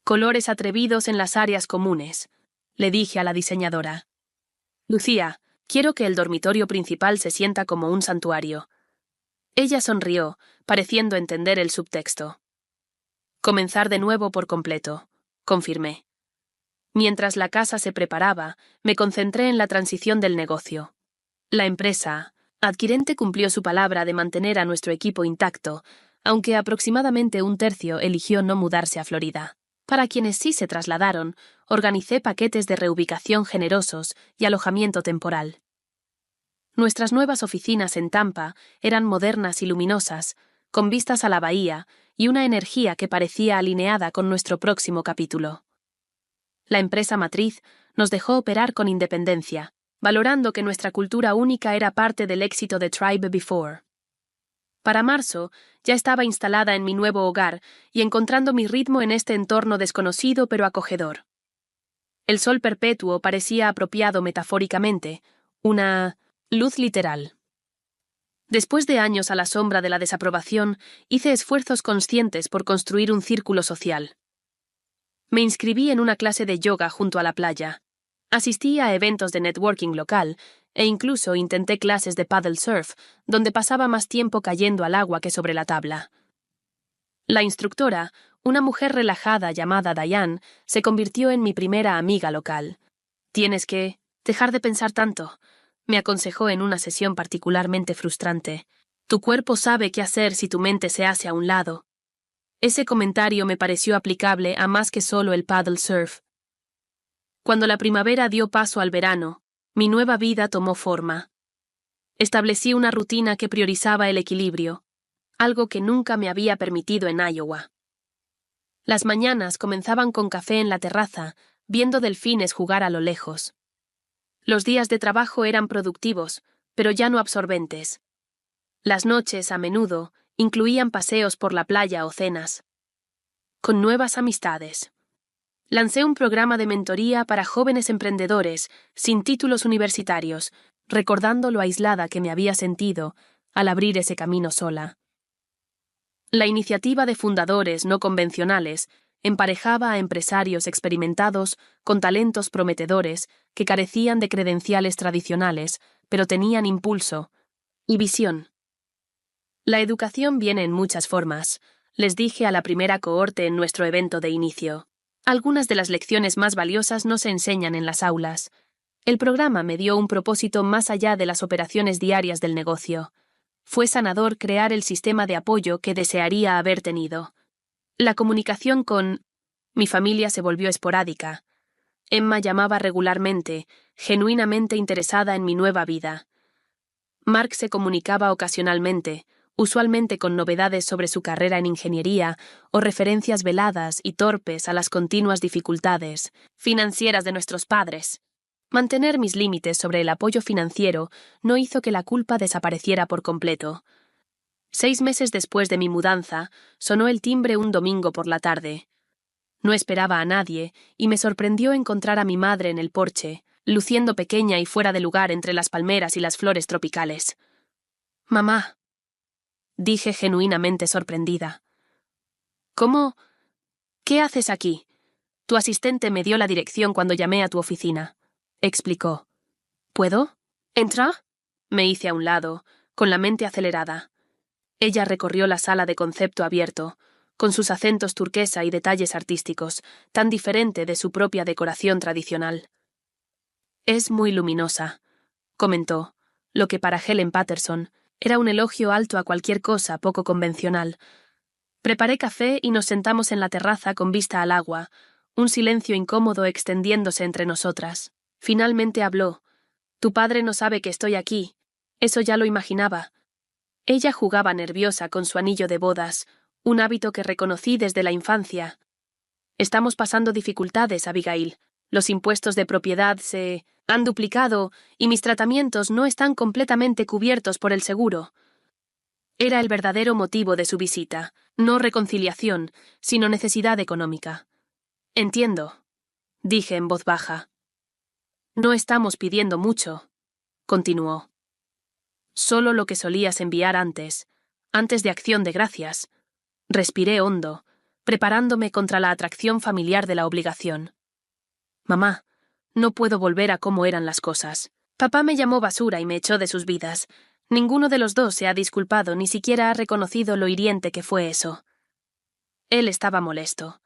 Colores atrevidos en las áreas comunes, le dije a la diseñadora. Lucía, quiero que el dormitorio principal se sienta como un santuario. Ella sonrió, pareciendo entender el subtexto. Comenzar de nuevo por completo, confirmé. Mientras la casa se preparaba, me concentré en la transición del negocio. La empresa, adquirente, cumplió su palabra de mantener a nuestro equipo intacto, aunque aproximadamente 1/3 eligió no mudarse a Florida. Para quienes sí se trasladaron, organicé paquetes de reubicación generosos y alojamiento temporal. Nuestras nuevas oficinas en Tampa eran modernas y luminosas, con vistas a la bahía y una energía que parecía alineada con nuestro próximo capítulo. La empresa matriz nos dejó operar con independencia, valorando que nuestra cultura única era parte del éxito de Tribe Before. Para marzo, ya estaba instalada en mi nuevo hogar y encontrando mi ritmo en este entorno desconocido pero acogedor. El sol perpetuo parecía apropiado metafóricamente, una luz literal. Después de años a la sombra de la desaprobación, hice esfuerzos conscientes por construir un círculo social. Me inscribí en una clase de yoga junto a la playa. Asistí a eventos de networking local e incluso intenté clases de paddle surf, donde pasaba más tiempo cayendo al agua que sobre la tabla. La instructora, una mujer relajada llamada Diane, se convirtió en mi primera amiga local. «Tienes que dejar de pensar tanto», me aconsejó en una sesión particularmente frustrante. «Tu cuerpo sabe qué hacer si tu mente se hace a un lado». Ese comentario me pareció aplicable a más que solo el paddle surf. Cuando la primavera dio paso al verano, mi nueva vida tomó forma. Establecí una rutina que priorizaba el equilibrio, algo que nunca me había permitido en Iowa. Las mañanas comenzaban con café en la terraza, viendo delfines jugar a lo lejos. Los días de trabajo eran productivos, pero ya no absorbentes. Las noches, a menudo, incluían paseos por la playa o cenas. Con nuevas amistades. Lancé un programa de mentoría para jóvenes emprendedores, sin títulos universitarios, recordando lo aislada que me había sentido al abrir ese camino sola. La iniciativa de fundadores no convencionales emparejaba a empresarios experimentados con talentos prometedores que carecían de credenciales tradicionales, pero tenían impulso y visión. La educación viene en muchas formas, les dije a la primera cohorte en nuestro evento de inicio. Algunas de las lecciones más valiosas no se enseñan en las aulas. El programa me dio un propósito más allá de las operaciones diarias del negocio. Fue sanador crear el sistema de apoyo que desearía haber tenido. La comunicación con mi familia se volvió esporádica. Emma llamaba regularmente, genuinamente interesada en mi nueva vida. Mark se comunicaba ocasionalmente, usualmente con novedades sobre su carrera en ingeniería o referencias veladas y torpes a las continuas dificultades financieras de nuestros padres. Mantener mis límites sobre el apoyo financiero no hizo que la culpa desapareciera por completo. 6 meses después de mi mudanza, sonó el timbre un domingo por la tarde. No esperaba a nadie y me sorprendió encontrar a mi madre en el porche, luciendo pequeña y fuera de lugar entre las palmeras y las flores tropicales. «Mamá», dije genuinamente sorprendida. «¿Cómo? ¿Qué haces aquí? Tu asistente me dio la dirección cuando llamé a tu oficina», explicó. «¿Puedo? ¿Entra?» Me hice a un lado, con la mente acelerada. Ella recorrió la sala de concepto abierto, con sus acentos turquesa y detalles artísticos, tan diferente de su propia decoración tradicional. «Es muy luminosa», comentó, lo que para Helen Patterson era un elogio alto a cualquier cosa poco convencional. Preparé café y nos sentamos en la terraza con vista al agua, un silencio incómodo extendiéndose entre nosotras. Finalmente habló. «Tu padre no sabe que estoy aquí. Eso ya lo imaginaba». Ella jugaba nerviosa con su anillo de bodas, un hábito que reconocí desde la infancia. «Estamos pasando dificultades, Abigail. Los impuestos de propiedad se han duplicado y mis tratamientos no están completamente cubiertos por el seguro». Era el verdadero motivo de su visita, no reconciliación, sino necesidad económica. «Entiendo», dije en voz baja. «No estamos pidiendo mucho», continuó. «Solo lo que solías enviar antes de Acción de Gracias». Respiré hondo, preparándome contra la atracción familiar de la obligación. «Mamá, no puedo volver a cómo eran las cosas. Papá me llamó basura y me echó de sus vidas. Ninguno de los dos se ha disculpado, ni siquiera ha reconocido lo hiriente que fue eso». Él estaba molesto.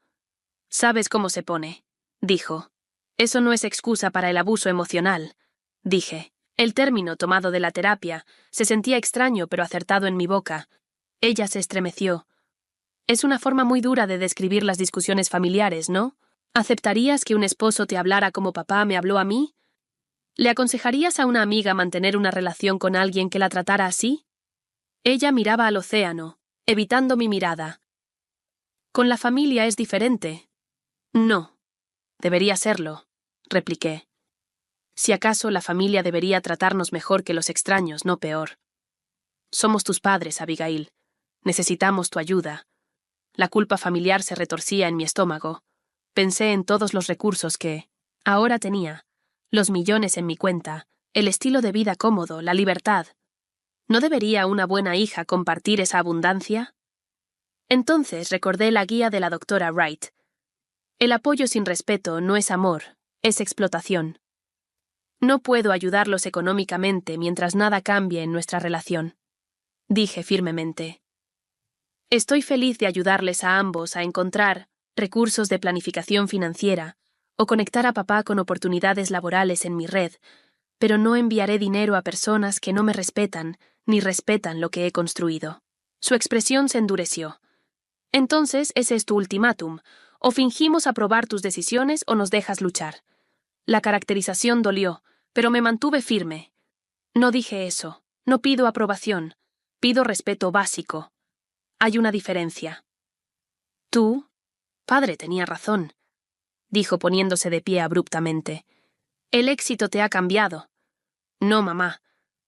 «¿Sabes cómo se pone?», dijo. «Eso no es excusa para el abuso emocional», dije. El término tomado de la terapia se sentía extraño pero acertado en mi boca. Ella se estremeció. «Es una forma muy dura de describir las discusiones familiares, ¿no? ¿Aceptarías que un esposo te hablara como papá me habló a mí? ¿Le aconsejarías a una amiga mantener una relación con alguien que la tratara así?» Ella miraba al océano, evitando mi mirada. «Con la familia es diferente». «No. Debería serlo», repliqué. «Si acaso la familia debería tratarnos mejor que los extraños, no peor. Somos tus padres, Abigail. Necesitamos tu ayuda». La culpa familiar se retorcía en mi estómago. Pensé en todos los recursos que ahora tenía, los millones en mi cuenta, el estilo de vida cómodo, la libertad. ¿No debería una buena hija compartir esa abundancia? Entonces recordé la guía de la doctora Wright. El apoyo sin respeto no es amor, es explotación. No puedo ayudarlos económicamente mientras nada cambie en nuestra relación, dije firmemente. Estoy feliz de ayudarles a ambos a encontrar recursos de planificación financiera o conectar a papá con oportunidades laborales en mi red, pero no enviaré dinero a personas que no me respetan ni respetan lo que he construido. Su expresión se endureció. «Entonces, ese es tu ultimátum. O fingimos aprobar tus decisiones o nos dejas luchar». La caracterización dolió, pero me mantuve firme. «No dije eso. No pido aprobación. Pido respeto básico. Hay una diferencia. Tú Padre tenía razón, dijo poniéndose de pie abruptamente. El éxito te ha cambiado. No, mamá.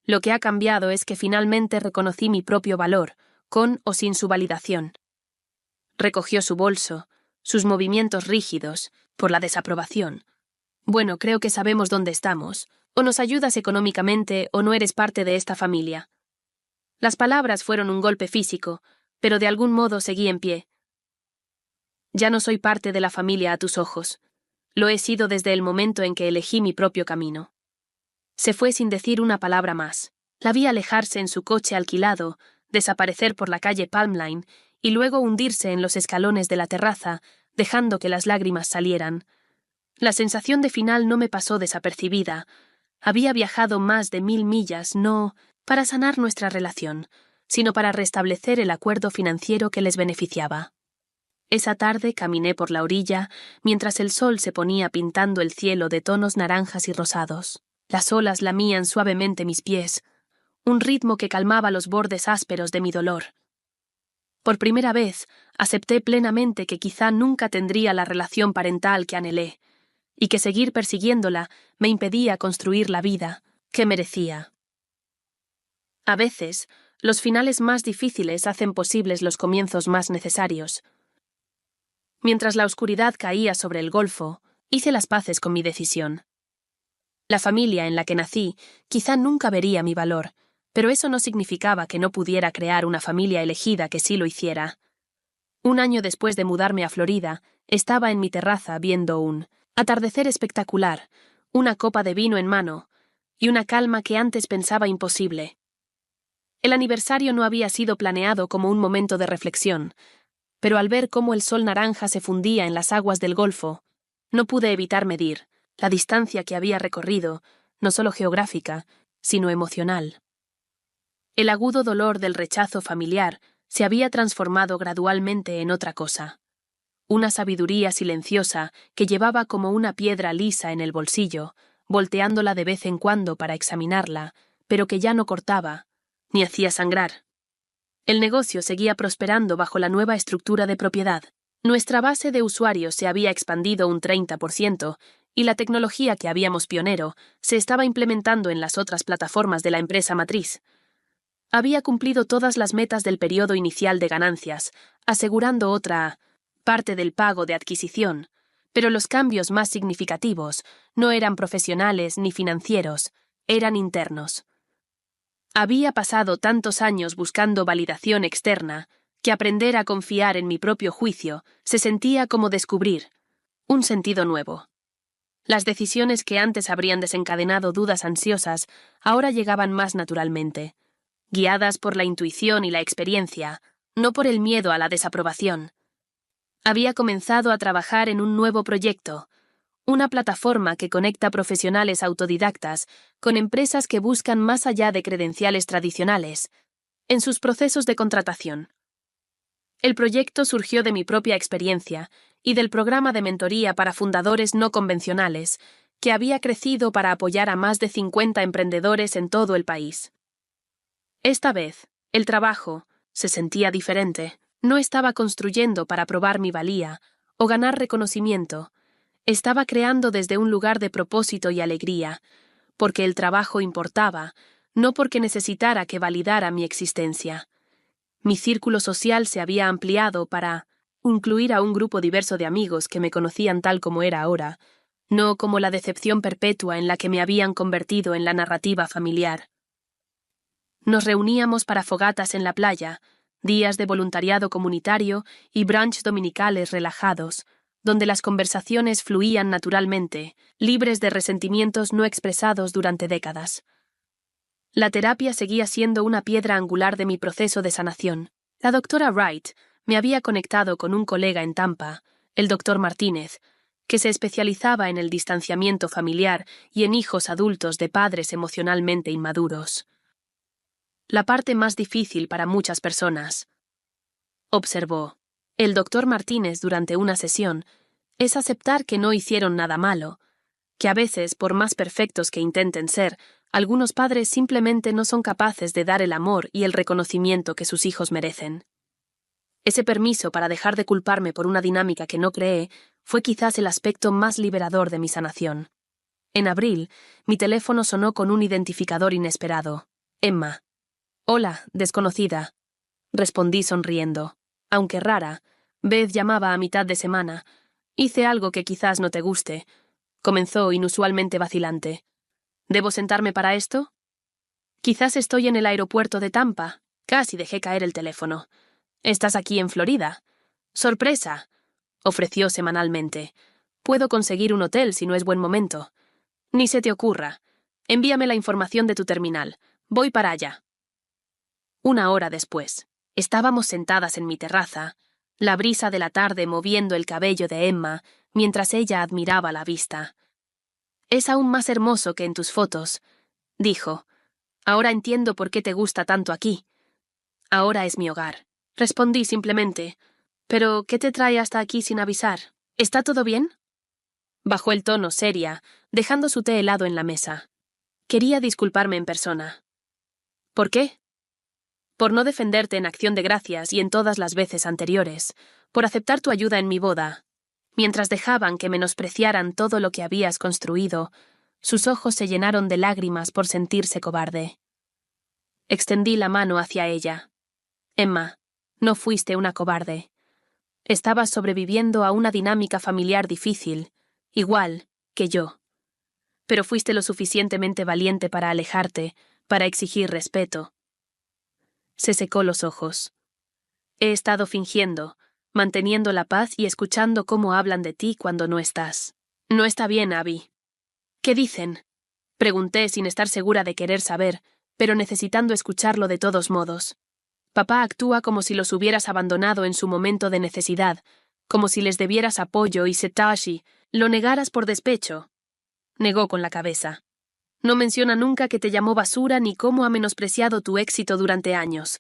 Lo que ha cambiado es que finalmente reconocí mi propio valor, con o sin su validación. Recogió su bolso, sus movimientos rígidos, por la desaprobación. Bueno, creo que sabemos dónde estamos. O nos ayudas económicamente o no eres parte de esta familia. Las palabras fueron un golpe físico, pero de algún modo seguí en pie. Ya no soy parte de la familia a tus ojos. Lo he sido desde el momento en que elegí mi propio camino. Se fue sin decir una palabra más. La vi alejarse en su coche alquilado, desaparecer por la calle Palmline y luego hundirse en los escalones de la terraza, dejando que las lágrimas salieran. La sensación de final no me pasó desapercibida. Había viajado más de 1000 millas, no para sanar nuestra relación, sino para restablecer el acuerdo financiero que les beneficiaba. Esa tarde caminé por la orilla, mientras el sol se ponía pintando el cielo de tonos naranjas y rosados. Las olas lamían suavemente mis pies, un ritmo que calmaba los bordes ásperos de mi dolor. Por primera vez, acepté plenamente que quizá nunca tendría la relación parental que anhelé, y que seguir persiguiéndola me impedía construir la vida que merecía. A veces, los finales más difíciles hacen posibles los comienzos más necesarios. Mientras la oscuridad caía sobre el golfo, hice las paces con mi decisión. La familia en la que nací quizá nunca vería mi valor, pero eso no significaba que no pudiera crear una familia elegida que sí lo hiciera. Un año después de mudarme a Florida, estaba en mi terraza viendo un atardecer espectacular, una copa de vino en mano, y una calma que antes pensaba imposible. El aniversario no había sido planeado como un momento de reflexión, pero al ver cómo el sol naranja se fundía en las aguas del Golfo, no pude evitar medir la distancia que había recorrido, no solo geográfica, sino emocional. El agudo dolor del rechazo familiar se había transformado gradualmente en otra cosa. Una sabiduría silenciosa que llevaba como una piedra lisa en el bolsillo, volteándola de vez en cuando para examinarla, pero que ya no cortaba, ni hacía sangrar. El negocio seguía prosperando bajo la nueva estructura de propiedad. Nuestra base de usuarios se había expandido un 30% y la tecnología que habíamos pionero se estaba implementando en las otras plataformas de la empresa matriz. Había cumplido todas las metas del periodo inicial de ganancias, asegurando otra parte del pago de adquisición, pero los cambios más significativos no eran profesionales ni financieros, eran internos. Había pasado tantos años buscando validación externa que aprender a confiar en mi propio juicio se sentía como descubrir un sentido nuevo. Las decisiones que antes habrían desencadenado dudas ansiosas ahora llegaban más naturalmente, guiadas por la intuición y la experiencia, no por el miedo a la desaprobación. Había comenzado a trabajar en un nuevo proyecto, una plataforma que conecta profesionales autodidactas con empresas que buscan más allá de credenciales tradicionales, en sus procesos de contratación. El proyecto surgió de mi propia experiencia y del programa de mentoría para fundadores no convencionales, que había crecido para apoyar a más de 50 emprendedores en todo el país. Esta vez, el trabajo se sentía diferente. No estaba construyendo para probar mi valía o ganar reconocimiento. Estaba creando desde un lugar de propósito y alegría, porque el trabajo importaba, no porque necesitara que validara mi existencia. Mi círculo social se había ampliado para incluir a un grupo diverso de amigos que me conocían tal como era ahora, no como la decepción perpetua en la que me habían convertido en la narrativa familiar. Nos reuníamos para fogatas en la playa, días de voluntariado comunitario y brunch dominicales relajados, donde las conversaciones fluían naturalmente, libres de resentimientos no expresados durante décadas. La terapia seguía siendo una piedra angular de mi proceso de sanación. La doctora Wright me había conectado con un colega en Tampa, el doctor Martínez, que se especializaba en el distanciamiento familiar y en hijos adultos de padres emocionalmente inmaduros. La parte más difícil para muchas personas, observó el doctor Martínez durante una sesión, es aceptar que no hicieron nada malo, que a veces, por más perfectos que intenten ser, algunos padres simplemente no son capaces de dar el amor y el reconocimiento que sus hijos merecen. Ese permiso para dejar de culparme por una dinámica que no creé fue quizás el aspecto más liberador de mi sanación. En abril, mi teléfono sonó con un identificador inesperado. Emma. Hola, desconocida. Respondí sonriendo. Aunque rara, Beth llamaba a mitad de semana. Hice algo que quizás no te guste. Comenzó inusualmente vacilante. ¿Debo sentarme para esto? Quizás estoy en el aeropuerto de Tampa. Casi dejé caer el teléfono. ¿Estás aquí en Florida? ¡Sorpresa!, ofreció semanalmente. Puedo conseguir un hotel si no es buen momento. Ni se te ocurra. Envíame la información de tu terminal. Voy para allá. Una hora después, estábamos sentadas en mi terraza, la brisa de la tarde moviendo el cabello de Emma mientras ella admiraba la vista. «Es aún más hermoso que en tus fotos», dijo. «Ahora entiendo por qué te gusta tanto aquí. Ahora es mi hogar». Respondí simplemente. «¿Pero qué te trae hasta aquí sin avisar? ¿Está todo bien?» Bajó el tono, seria, dejando su té helado en la mesa. Quería disculparme en persona. ¿Por qué? Por no defenderte en Acción de Gracias y en todas las veces anteriores, por aceptar tu ayuda en mi boda. Mientras dejaban que menospreciaran todo lo que habías construido, sus ojos se llenaron de lágrimas por sentirse cobarde. Extendí la mano hacia ella. Emma, no fuiste una cobarde. Estabas sobreviviendo a una dinámica familiar difícil, igual que yo. Pero fuiste lo suficientemente valiente para alejarte, para exigir respeto. Se secó los ojos. He estado fingiendo, manteniendo la paz y escuchando cómo hablan de ti cuando no estás. No está bien, Abby. ¿Qué dicen? Pregunté sin estar segura de querer saber, pero necesitando escucharlo de todos modos. Papá actúa como si los hubieras abandonado en su momento de necesidad, como si les debieras apoyo y Setashi lo negaras por despecho. Negó con la cabeza. No menciona nunca que te llamó basura ni cómo ha menospreciado tu éxito durante años.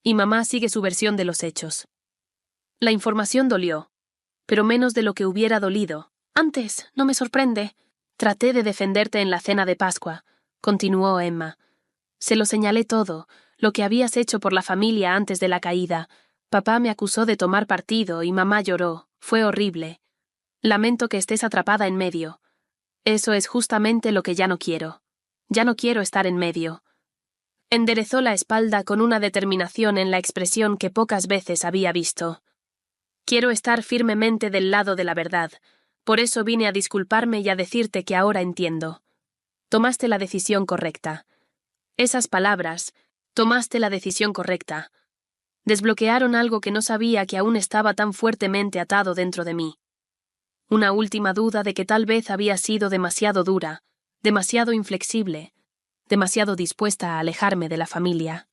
Y mamá sigue su versión de los hechos. La información dolió, pero menos de lo que hubiera dolido. Antes, no me sorprende. Traté de defenderte en la cena de Pascua, continuó Emma. Se lo señalé todo, lo que habías hecho por la familia antes de la caída. Papá me acusó de tomar partido y mamá lloró. Fue horrible. Lamento que estés atrapada en medio. Eso es justamente lo que ya no quiero. Ya no quiero estar en medio. Enderezó la espalda con una determinación en la expresión que pocas veces había visto. Quiero estar firmemente del lado de la verdad. Por eso vine a disculparme y a decirte que ahora entiendo. Tomaste la decisión correcta. Esas palabras, tomaste la decisión correcta, desbloquearon algo que no sabía que aún estaba tan fuertemente atado dentro de mí. Una última duda de que tal vez había sido demasiado dura, demasiado inflexible, demasiado dispuesta a alejarme de la familia.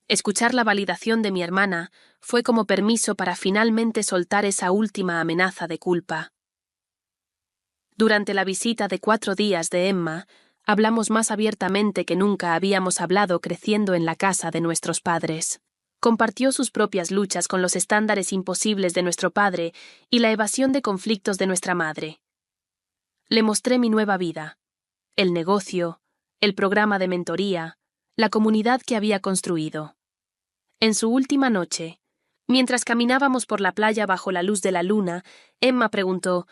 Escuchar la validación de mi hermana fue como permiso para finalmente soltar esa última amenaza de culpa. Durante la visita de 4 días de Emma, hablamos más abiertamente que nunca habíamos hablado creciendo en la casa de nuestros padres. Compartió sus propias luchas con los estándares imposibles de nuestro padre y la evasión de conflictos de nuestra madre. Le mostré mi nueva vida, el negocio, el programa de mentoría, la comunidad que había construido. En su última noche, mientras caminábamos por la playa bajo la luz de la luna, Emma preguntó,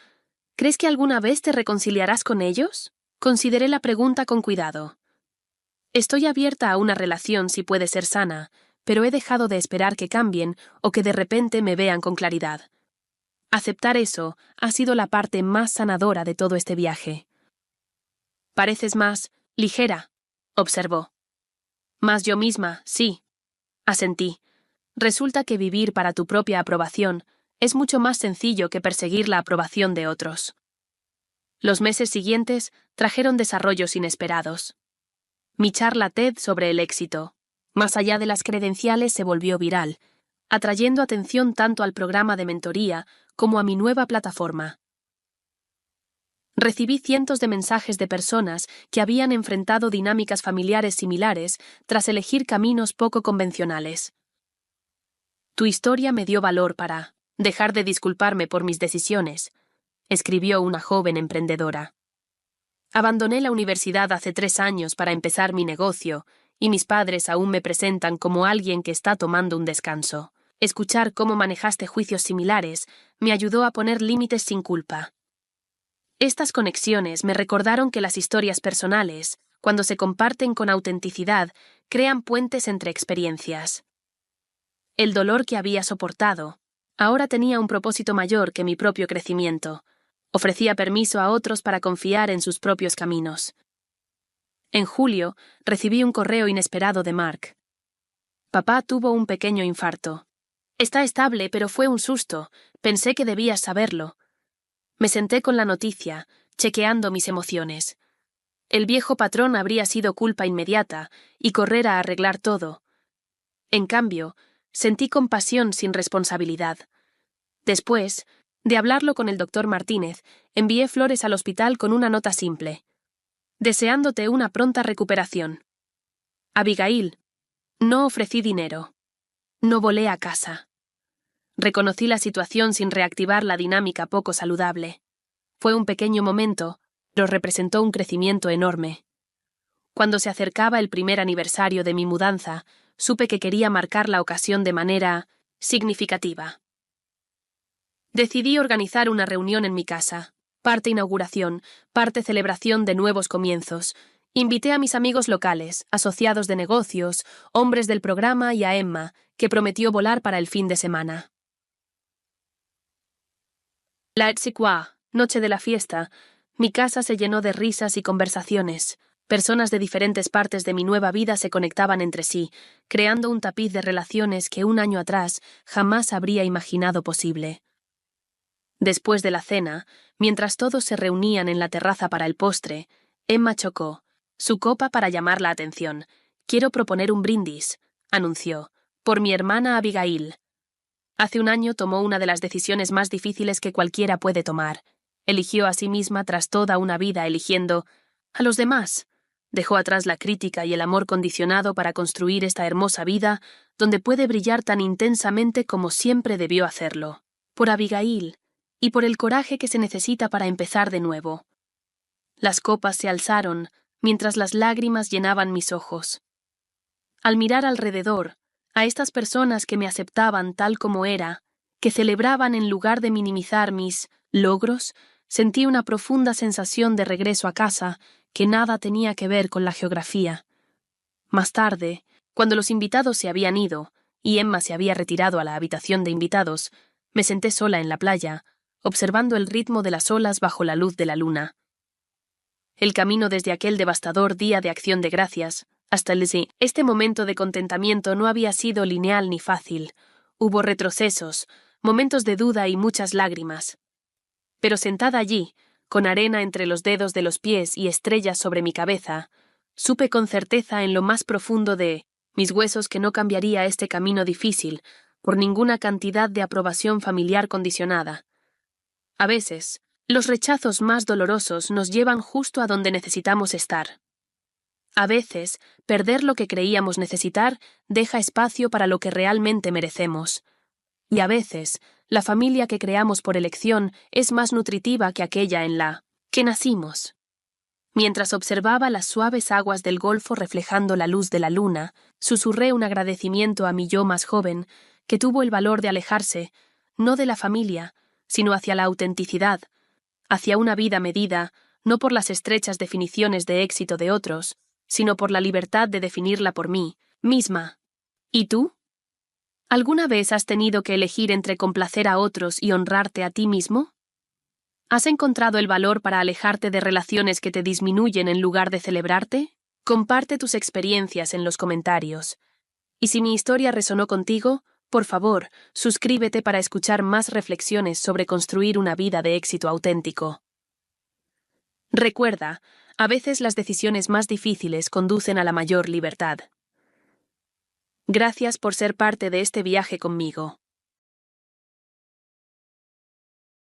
¿crees que alguna vez te reconciliarás con ellos? Consideré la pregunta con cuidado. Estoy abierta a una relación si puede ser sana, pero he dejado de esperar que cambien o que de repente me vean con claridad. Aceptar eso ha sido la parte más sanadora de todo este viaje. Pareces más ligera, observó. Más yo misma, sí, asentí. Resulta que vivir para tu propia aprobación es mucho más sencillo que perseguir la aprobación de otros. Los meses siguientes trajeron desarrollos inesperados. Mi charla TED sobre el éxito, más allá de las credenciales, se volvió viral, atrayendo atención tanto al programa de mentoría como a mi nueva plataforma. Recibí cientos de mensajes de personas que habían enfrentado dinámicas familiares similares tras elegir caminos poco convencionales. Tu historia me dio valor para dejar de disculparme por mis decisiones, escribió una joven emprendedora. Abandoné la universidad hace 3 años para empezar mi negocio, y mis padres aún me presentan como alguien que está tomando un descanso. Escuchar cómo manejaste juicios similares me ayudó a poner límites sin culpa. Estas conexiones me recordaron que las historias personales, cuando se comparten con autenticidad, crean puentes entre experiencias. El dolor que había soportado ahora tenía un propósito mayor que mi propio crecimiento. Ofrecía permiso a otros para confiar en sus propios caminos. En julio, recibí un correo inesperado de Mark. Papá tuvo un pequeño infarto. Está estable, pero fue un susto. Pensé que debías saberlo. Me senté con la noticia, chequeando mis emociones. El viejo patrón habría sido culpa inmediata y correr a arreglar todo. En cambio, sentí compasión sin responsabilidad. Después de hablarlo con el doctor Martínez, envié flores al hospital con una nota simple. Deseándote una pronta recuperación. Abigail, no ofrecí dinero. No volé a casa. Reconocí la situación sin reactivar la dinámica poco saludable. Fue un pequeño momento, pero representó un crecimiento enorme. Cuando se acercaba el primer aniversario de mi mudanza, supe que quería marcar la ocasión de manera significativa. Decidí organizar una reunión en mi casa, parte inauguración, parte celebración de nuevos comienzos. Invité a mis amigos locales, asociados de negocios, hombres del programa y a Emma, que prometió volar para el fin de semana. La Etsikwa, noche de la fiesta, mi casa se llenó de risas y conversaciones. Personas de diferentes partes de mi nueva vida se conectaban entre sí, creando un tapiz de relaciones que un año atrás jamás habría imaginado posible. Después de la cena, mientras todos se reunían en la terraza para el postre, Emma chocó su copa para llamar la atención. «Quiero proponer un brindis», anunció, «por mi hermana Abigail». Hace un año tomó una de las decisiones más difíciles que cualquiera puede tomar. Eligió a sí misma tras toda una vida eligiendo a los demás. Dejó atrás la crítica y el amor condicionado para construir esta hermosa vida donde puede brillar tan intensamente como siempre debió hacerlo. Por Abigail y por el coraje que se necesita para empezar de nuevo. Las copas se alzaron mientras las lágrimas llenaban mis ojos. Al mirar alrededor, a estas personas que me aceptaban tal como era, que celebraban en lugar de minimizar mis logros, sentí una profunda sensación de regreso a casa que nada tenía que ver con la geografía. Más tarde, cuando los invitados se habían ido y Emma se había retirado a la habitación de invitados, me senté sola en la playa, observando el ritmo de las olas bajo la luz de la luna. El camino desde aquel devastador día de Acción de Gracias hasta este momento de contentamiento no había sido lineal ni fácil. Hubo retrocesos, momentos de duda y muchas lágrimas. Pero sentada allí, con arena entre los dedos de los pies y estrellas sobre mi cabeza, supe con certeza en lo más profundo de mis huesos que no cambiaría este camino difícil por ninguna cantidad de aprobación familiar condicionada. A veces, los rechazos más dolorosos nos llevan justo a donde necesitamos estar. A veces, perder lo que creíamos necesitar deja espacio para lo que realmente merecemos. Y a veces, la familia que creamos por elección es más nutritiva que aquella en la que nacimos. Mientras observaba las suaves aguas del Golfo reflejando la luz de la luna, susurré un agradecimiento a mi yo más joven, que tuvo el valor de alejarse, no de la familia, sino hacia la autenticidad, hacia una vida medida, no por las estrechas definiciones de éxito de otros, sino por la libertad de definirla por mí misma. ¿Y tú? ¿Alguna vez has tenido que elegir entre complacer a otros y honrarte a ti mismo? ¿Has encontrado el valor para alejarte de relaciones que te disminuyen en lugar de celebrarte? Comparte tus experiencias en los comentarios. Y si mi historia resonó contigo, por favor, suscríbete para escuchar más reflexiones sobre construir una vida de éxito auténtico. Recuerda, a veces las decisiones más difíciles conducen a la mayor libertad. Gracias por ser parte de este viaje conmigo.